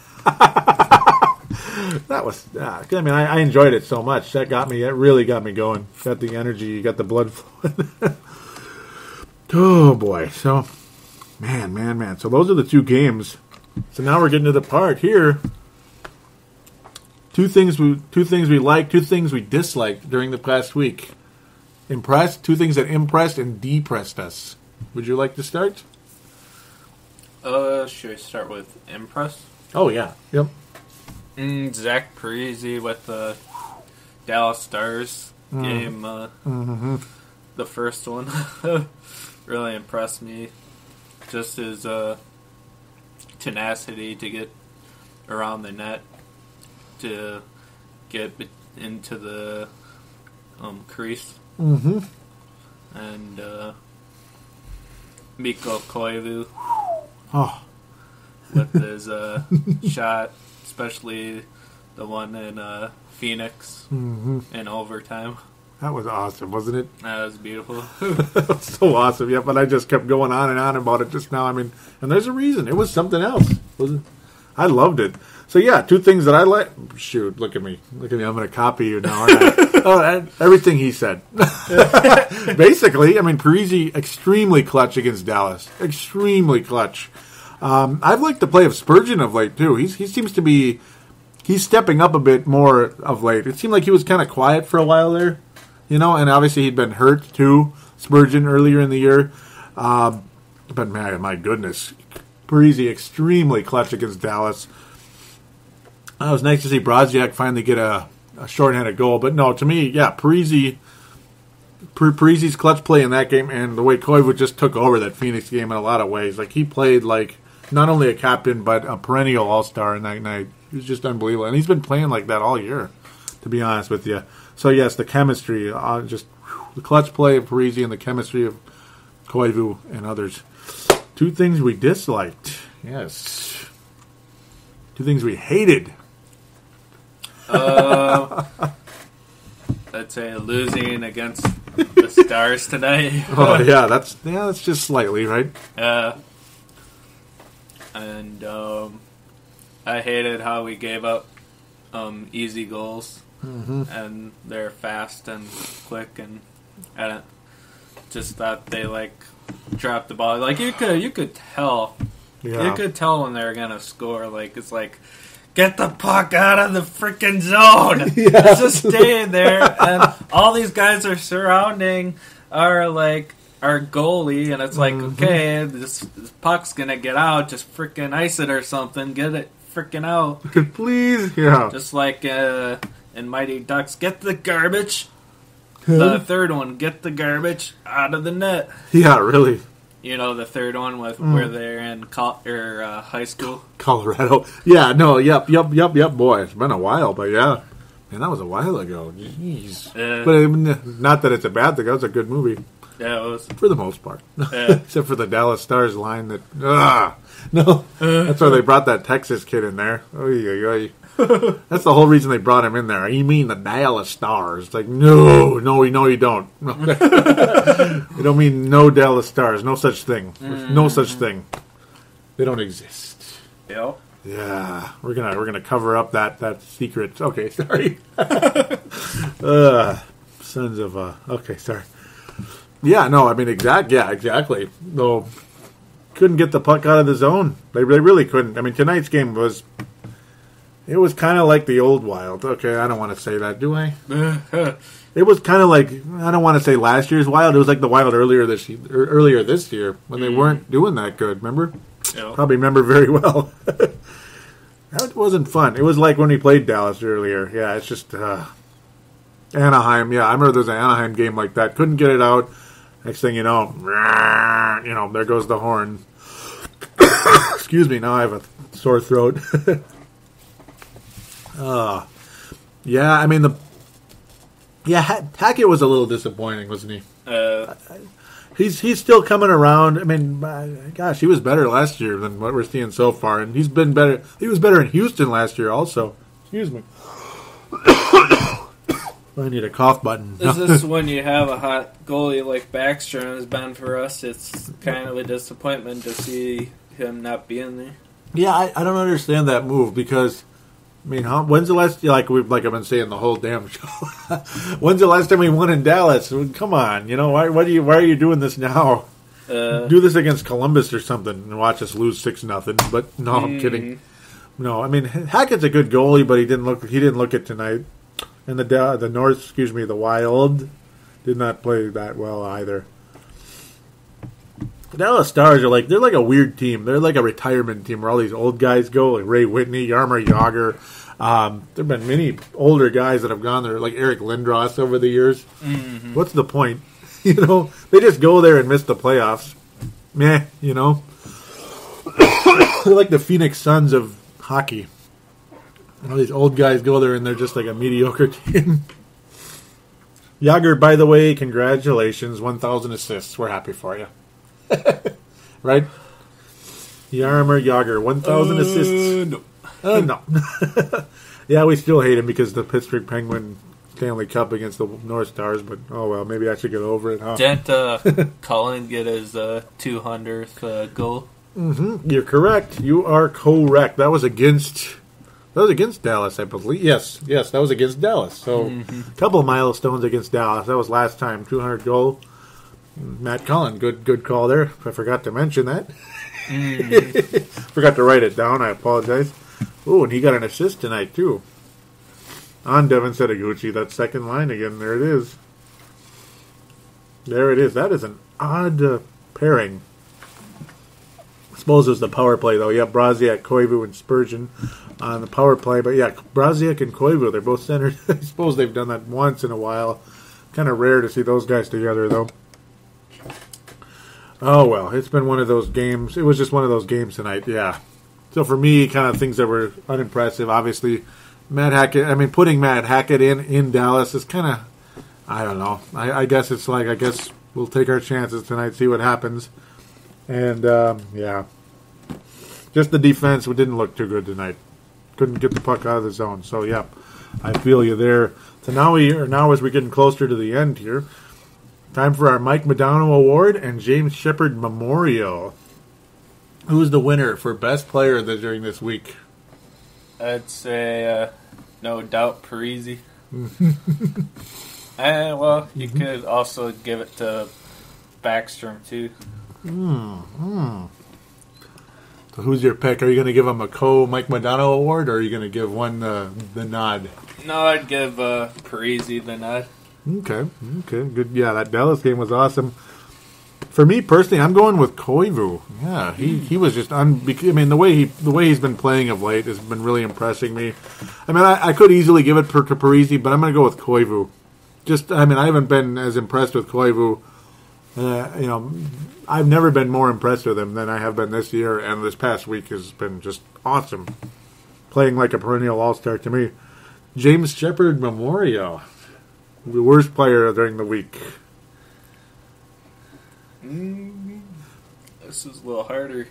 S3: That was, I mean, I enjoyed it so much. That really got me going. Got the energy, got the blood flowing. Oh, boy. So, man. So those are the two games. So now we're getting to the part here. Two things we liked, two things we disliked during the past week. Impressed, two things that impressed and depressed us. Would you like to start?
S4: Should I start with impressed?
S3: Oh, yeah. Yep.
S4: Zach Parise with the Dallas Stars game, the first one, really impressed me. Just his tenacity to get around the net, to get into the crease, and Mikko Koivu with his shot. Especially the one in Phoenix in overtime.
S3: That was awesome, wasn't it?
S4: That was beautiful.
S3: That was so awesome, yeah, but I just kept going on and on about it just now. I mean, and there's a reason. It was something else. I loved it. So, yeah, two things that I like. Shoot, look at me. Look at me. I'm going to copy you now, aren't I? Everything he said. Basically, I mean, Parise, extremely clutch against Dallas. Extremely clutch. I've liked the play of Spurgeon of late, too. He seems to be... He's stepping up a bit more of late. It seemed like he was kind of quiet for a while there, and obviously he'd been hurt, too, Spurgeon, earlier in the year. But, man, my goodness, Parise, extremely clutch against Dallas. It was nice to see Brodziak finally get a shorthanded goal. But, no, to me, yeah, Parise's clutch play in that game and the way Koivu just took over that Phoenix game in a lot of ways. Like, he played like not only a captain but a perennial all-star in that night. He was just unbelievable. And he's been playing like that all year, to be honest with you. So, yes, the chemistry, the clutch play of Parise and the chemistry of Koivu and others. Two things we disliked. Yes. Two things we hated.
S4: I'd say losing against the Stars today.
S3: Oh, yeah, that's just slightly, right?
S4: And I hated how we gave up easy goals, and they're fast and quick, and I just thought they dropped the ball. Like you could tell, you could tell when they were gonna score. Like it's like, get the puck out of the freaking zone. It's just staying there, and all these guys are surrounding our goalie, and it's like, okay, this puck's gonna get out. Just freaking ice it or something. Get it freaking out,
S3: please. Yeah,
S4: just like in Mighty Ducks, get the garbage. The third one, get the garbage out of the net.
S3: Yeah, really.
S4: The third one with where they're in high school.
S3: Colorado. Yeah, no, yep, boy. It's been a while, but yeah. Man, that was a while ago. Jeez. But not that it's a bad thing. That was a good movie.
S4: Yeah, it was.
S3: For the most part. Except for the Dallas Stars line that... no. That's why they brought that Texas kid in there. Oy, oy, oy. That's the whole reason they brought him in there. You mean the Dallas Stars? It's like, no, you don't. You don't mean no Dallas Stars. No such thing. No such thing. They don't exist.
S4: Yep.
S3: Yeah, we're gonna cover up that secret. Okay, sorry. Sons of okay, sorry. Yeah, no, I mean exactly. No, couldn't get the puck out of the zone. They really couldn't. I mean, tonight's game was. It was kind of like the old Wild. Okay, I don't want to say that, do I? It was kind of like, I don't want to say last year's Wild. It was like the Wild earlier this year when they weren't doing that good, remember?
S4: Yeah.
S3: Probably remember very well. That wasn't fun. It was like when we played Dallas earlier. Yeah, it's just Anaheim. Yeah, I remember there was an Anaheim game like that. Couldn't get it out. Next thing you know, there goes the horn. Excuse me, now I have a sore throat. Yeah, I mean Hackett was a little disappointing, wasn't he? He's still coming around. I mean, gosh, he was better last year than what we're seeing so far, and he's been better. He was better in Houston last year, also. Excuse me. I need a cough button.
S4: Is this when you have a hot goalie like Backstrom has been for us? It's kind of a disappointment to see him not being there.
S3: Yeah, I don't understand that move because. I mean, when's the last like I've been saying the whole damn show? When's the last time we won in Dallas? Come on, why are you doing this now? Do this against Columbus or something and watch us lose 6-0. But no, I'm kidding. No, I mean Hackett's a good goalie, but he didn't look it tonight. And the Wild did not play that well either. The Dallas Stars are they're like a weird team. They're like a retirement team where all these old guys go, like Ray Whitney, Jaromir Jagr. There have been many older guys that have gone there, like Eric Lindros over the years. Mm-hmm. What's the point? They just go there and miss the playoffs. Meh, They're like the Phoenix Suns of hockey. All these old guys go there and they're just like a mediocre team. Jagr, by the way, congratulations, 1,000 assists. We're happy for you. Right? Jaromir Jagr, 1,000 assists. No. No. Yeah, we still hate him because the Pittsburgh Penguins Stanley Cup against the North Stars, but oh well, maybe I should get over it, huh?
S4: Didn't Cullen get his 200th goal?
S3: Mm-hmm. You're correct. You are correct. That was against Dallas, I believe. Yes, that was against Dallas. So a couple of milestones against Dallas. That was last time, 200 goal. Matt Cullen, good call there. I forgot to mention that. Forgot to write it down. I apologize. Oh, and he got an assist tonight too. On Devin Setaguchi, that second line again. There it is. There it is. That is an odd pairing. I suppose it was the power play, though. Yeah, Braziak, Koivu, and Spurgeon on the power play. But yeah, Braziak and Koivu, they're both centered. I suppose they've done that once in a while. Kind of rare to see those guys together, though. Oh, well, it's been one of those games. It was just one of those games tonight, yeah. So for me, kind of things that were unimpressive. Obviously, Matt Hackett, putting Matt Hackett in Dallas is kind of, I don't know. I guess it's like, I guess we'll take our chances tonight, see what happens. And, yeah. Just the defense didn't look too good tonight. Couldn't get the puck out of the zone. So, yeah, I feel you there. So now as we're getting closer to the end here, time for our Mike Modano Award and James Shepard Memorial. Who's the winner for best player during this week?
S4: I'd say, no doubt, Parise. And, well, you could also give it to Backstrom, too.
S3: So who's your pick? Are you going to give him a Mike Modano Award, or are you going to give one the nod?
S4: No, I'd give Parise the nod.
S3: Okay, good. Yeah, that Dallas game was awesome. For me personally, I'm going with Koivu. Yeah, he was just the way he's been playing of late has been really impressing me. I could easily give it to Parise, but I'm going to go with Koivu. I haven't been as impressed with Koivu. I've never been more impressed with him than I have been this year, and this past week has been just awesome. Playing like a perennial all-star to me. James Shepard Memorial, the worst player during the week.
S4: This is a little harder.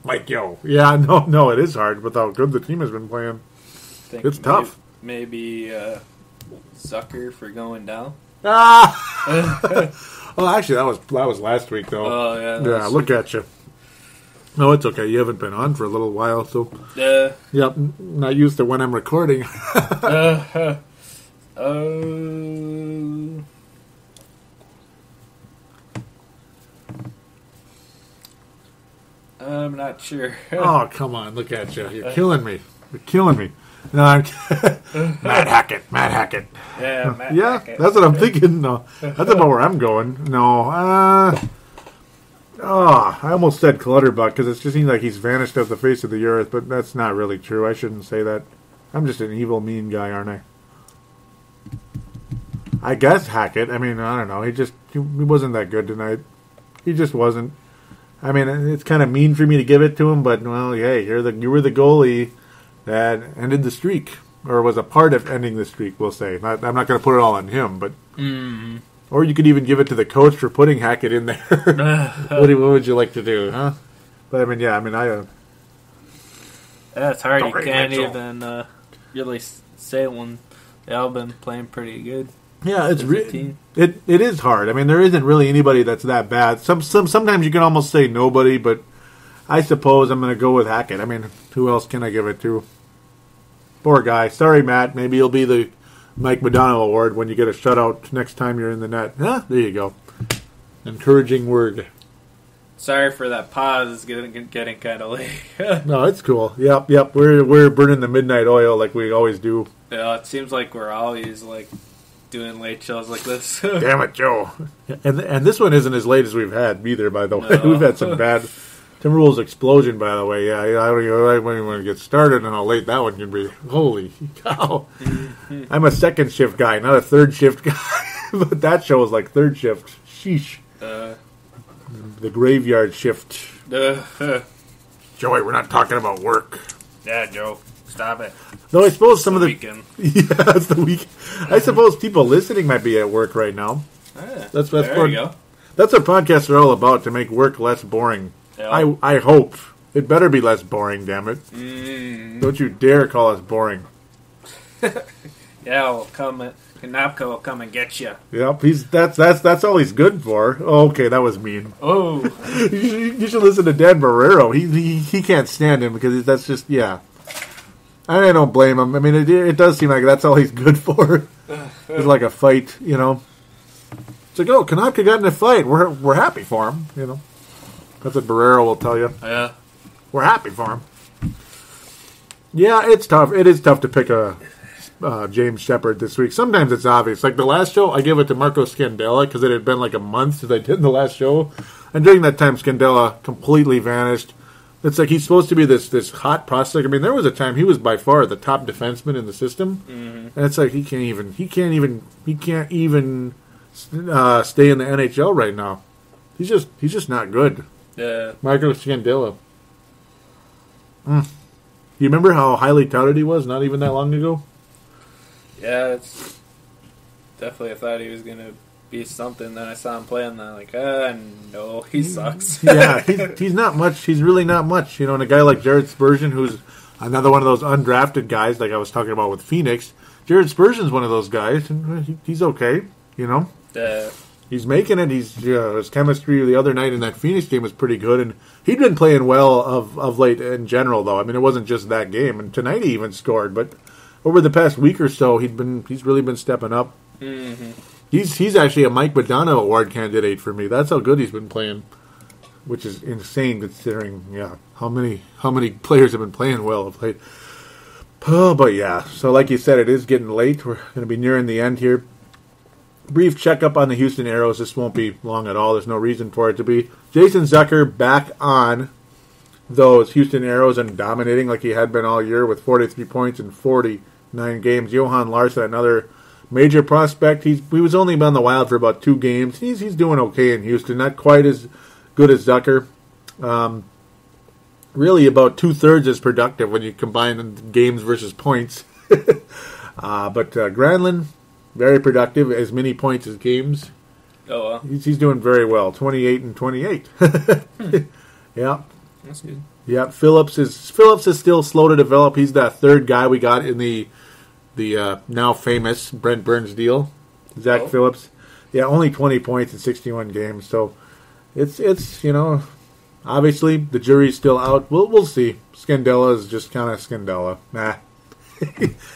S3: Mike, yeah, no, it is hard with how good the team has been playing. It's tough.
S4: Maybe Zucker for going down.
S3: Well, actually, that was last week, though.
S4: Oh, yeah.
S3: Yeah, look at you. No, it's okay. You haven't been on for a little while, so... Yep, not used to when I'm recording.
S4: I'm not sure.
S3: Oh, come on. Look at you. You're killing me. No, I'm Matt Hackett.
S4: Yeah, Matt Hackett.
S3: That's what I'm thinking. No, that's about where I'm going. No, I almost said Clutterbuck because it just seems like he's vanished off the face of the earth, but that's not really true. I shouldn't say that. I'm just an evil, mean guy, aren't I? I guess Hackett. I don't know. He wasn't that good tonight. He just wasn't. It's kind of mean for me to give it to him, but well, hey, you were the goalie that ended the streak, or was a part of ending the streak, we'll say. I'm not going to put it all on him, but... Mm-hmm. Or you could even give it to the coach for putting Hackett in there. What would you like to do, huh? But, yeah,
S4: it's hard. You can't even really say when they've all been playing pretty good.
S3: Yeah, it is hard. There isn't really anybody that's that bad. Sometimes you can almost say nobody, but I suppose I'm going to go with Hackett. Who else can I give it to? Poor guy. Sorry, Matt. Maybe you'll be the Mike Modano Award when you get a shutout next time you're in the net. Huh? There you go. Encouraging word.
S4: Sorry for that pause. It's getting kind of late.
S3: No, it's cool. Yep. We're burning the midnight oil like we always do.
S4: Yeah, it seems like we're always doing late shows like this.
S3: Damn it, Joe. And this one isn't as late as we've had either, by the way. No. We've had some bad... Timberwolves explosion, by the way. Yeah, I don't even want to get started on how late that one can be. Holy cow. I'm a second shift guy, not a third shift guy. But that show was like third shift. Sheesh. The graveyard shift. Joey, we're not talking about work.
S4: Yeah, Joe. Stop it.
S3: Though I suppose some of the
S4: weekend.
S3: Yeah, it's the week. I suppose people listening might be at work right now. That's
S4: there you go.
S3: That's what podcasts are all about, to make work less boring.
S4: Yeah.
S3: I hope. It better be less boring, damn it. Don't you dare call us boring.
S4: Yeah, well, come Kanapka will come and get you.
S3: Yep, that's all he's good for. Oh, okay, that was mean.
S4: Oh.
S3: you should listen to Dan Barrero. He can't stand him because that's just, yeah. I don't blame him. I mean, it does seem like that's all he's good for. It's like a fight, you know. It's like, oh, Kanapka got in a fight. We're happy for him, you know. That's what Barrero will tell you.
S4: Yeah.
S3: We're happy for him. Yeah, it's tough. It is tough to pick a James Shepard this week. Sometimes it's obvious. Like the last show, I gave it to Marco Scandella because it had been like a month since I did the last show. And during that time, Scandella completely vanished. It's like he's supposed to be this hot prospect. I mean, there was a time he was by far the top defenseman in the system. Mm-hmm. And it's like he can't even stay in the NHL right now. He's just not good.
S4: Yeah.
S3: Marco Scandella. You remember how highly touted he was not even that long ago?
S4: Yeah, it's definitely. I thought he was gonna be something. Then I saw him play, and I'm like, no, he sucks.
S3: Yeah, he's not much. He's really not much. You know, and a guy like Jared Spurgeon, who's another one of those undrafted guys, like I was talking about with Phoenix. Jared Spurgeon's one of those guys, and he's okay. You know, he's making it. His chemistry the other night in that Phoenix game was pretty good, and he'd been playing well of late in general, though. I mean, it wasn't just that game, and tonight he even scored, but over the past week or so, he's really been stepping up. Mm-hmm. He's actually a Mike Modano award candidate for me. That's how good he's been playing, which is insane considering how many players have been playing well of late. Oh, but yeah, so like you said, it is getting late. We're going to be nearing the end here. Brief checkup on the Houston Aeros. This won't be long at all. There's no reason for it to be. Jason Zucker back on those Houston Aeros and dominating like he had been all year with 43 points in 49 games. Johan Larsson, another major prospect. He was only on the Wild for about 2 games. He's doing okay in Houston. Not quite as good as Zucker. Really about 2/3 as productive when you combine games versus points. But Granlund, very productive, as many points as games.
S4: Oh, well.
S3: He's doing very well. 28 and 28. Yeah.
S4: That's good.
S3: Yeah, Phillips is still slow to develop. He's that third guy we got in the now famous Brent Burns deal. Zach Phillips. Yeah, only 20 points in 61 games. So it's you know, obviously the jury's still out. We'll see. Scandella is just kind of Scandella. Nah.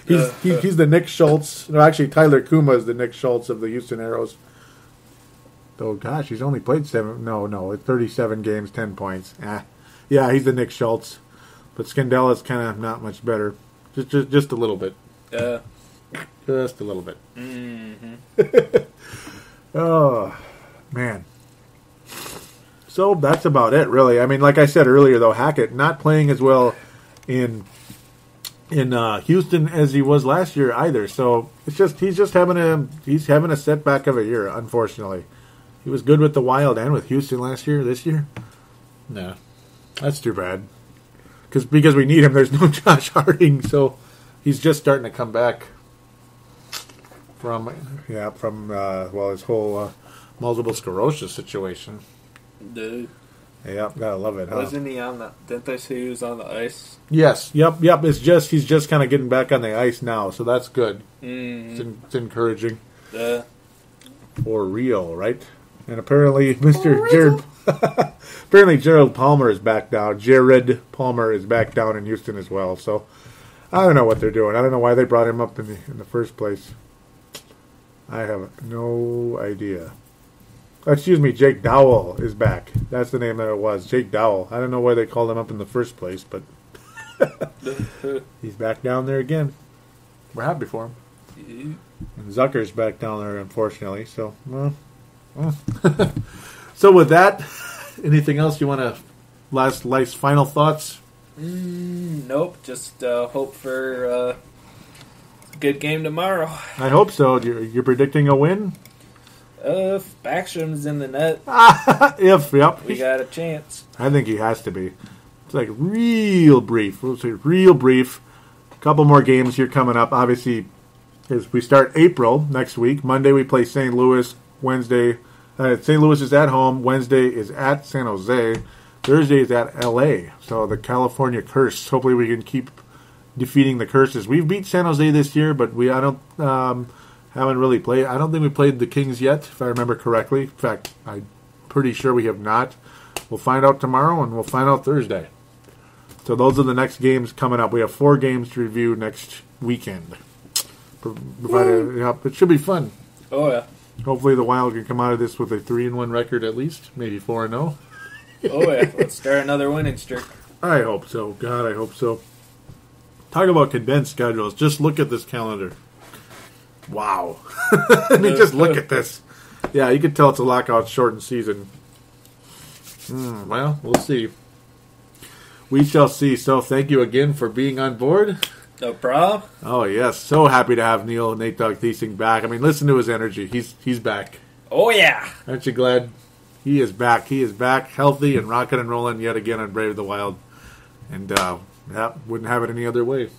S3: he's the Nick Schultz. No, actually Tyler Kuma is the Nick Schultz of the Houston Aeros. Oh gosh, he's only played 37 games, 10 points. Yeah, he's the Nick Schultz, but Scandella's kind of not much better, just a little bit. Just a little bit. Mm-hmm. Oh man. So that's about it, really. I mean, like I said earlier, though, Hackett not playing as well in Houston as he was last year either. So he's having a setback of a year, unfortunately. He was good with the Wild and with Houston last year. This year, no, that's too bad. Because we need him. There's no Josh Harding, so he's just starting to come back from his whole multiple sclerosis situation.
S4: Dude.
S3: Yeah, gotta love it, huh?
S4: Wasn't he on the... Didn't they say he was on the ice?
S3: Yes, yep. He's just kind of getting back on the ice now, so that's good. Mm-hmm. It's encouraging.
S4: Yeah.
S3: For real, right? And apparently, apparently Gerald Palmer is back down. Jared Palmer is back down in Houston as well. So I don't know what they're doing. I don't know why they brought him up in the first place. I have no idea. Excuse me, Jake Dowell is back. That's the name that it was, Jake Dowell. I don't know why they called him up in the first place, but he's back down there again. We're happy for him. And Zucker's back down there, unfortunately. So, so with that, anything else you want to last final thoughts?
S4: Nope. Just hope for a good game tomorrow.
S3: I hope so. You're predicting a win?
S4: If Backstrom's in the net,
S3: we
S4: got a chance.
S3: I think he has to be. It's like real brief. We'll say real brief. A couple more games here coming up. Obviously, as we start April next week. Monday we play St. Louis. Wednesday, St. Louis is at home. Wednesday is at San Jose. Thursday is at L.A. So the California curse. Hopefully we can keep defeating the curses. We've beat San Jose this year, but Haven't really played. I don't think we played the Kings yet, if I remember correctly. In fact, I'm pretty sure we have not. We'll find out tomorrow, and we'll find out Thursday. So those are the next games coming up. We have 4 games to review next weekend. It should be fun.
S4: Oh, yeah.
S3: Hopefully the Wild can come out of this with a 3-1 record at least. Maybe 4-0.
S4: Oh, yeah. Let's start another winning streak.
S3: I hope so. God, I hope so. Talk about condensed schedules. Just look at this calendar. Wow. I mean, just look at this. Yeah, you can tell it's a lockout shortened season. Well, we'll see. We shall see. So thank you again for being on board.
S4: No problem.
S3: Oh, yes. So happy to have Natedogg Thiesing back. I mean, listen to his energy. He's back.
S4: Oh, yeah.
S3: Aren't you glad? He is back. He is back, healthy and rocking and rolling yet again on Brave the Wild. And wouldn't have it any other way.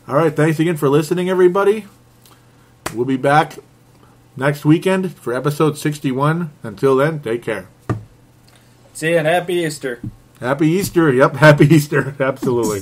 S3: All right. Thanks again for listening, everybody. We'll be back next weekend for episode 61. Until then, take care.
S4: See you and Happy Easter.
S3: Happy Easter. Yep, Happy Easter. Absolutely.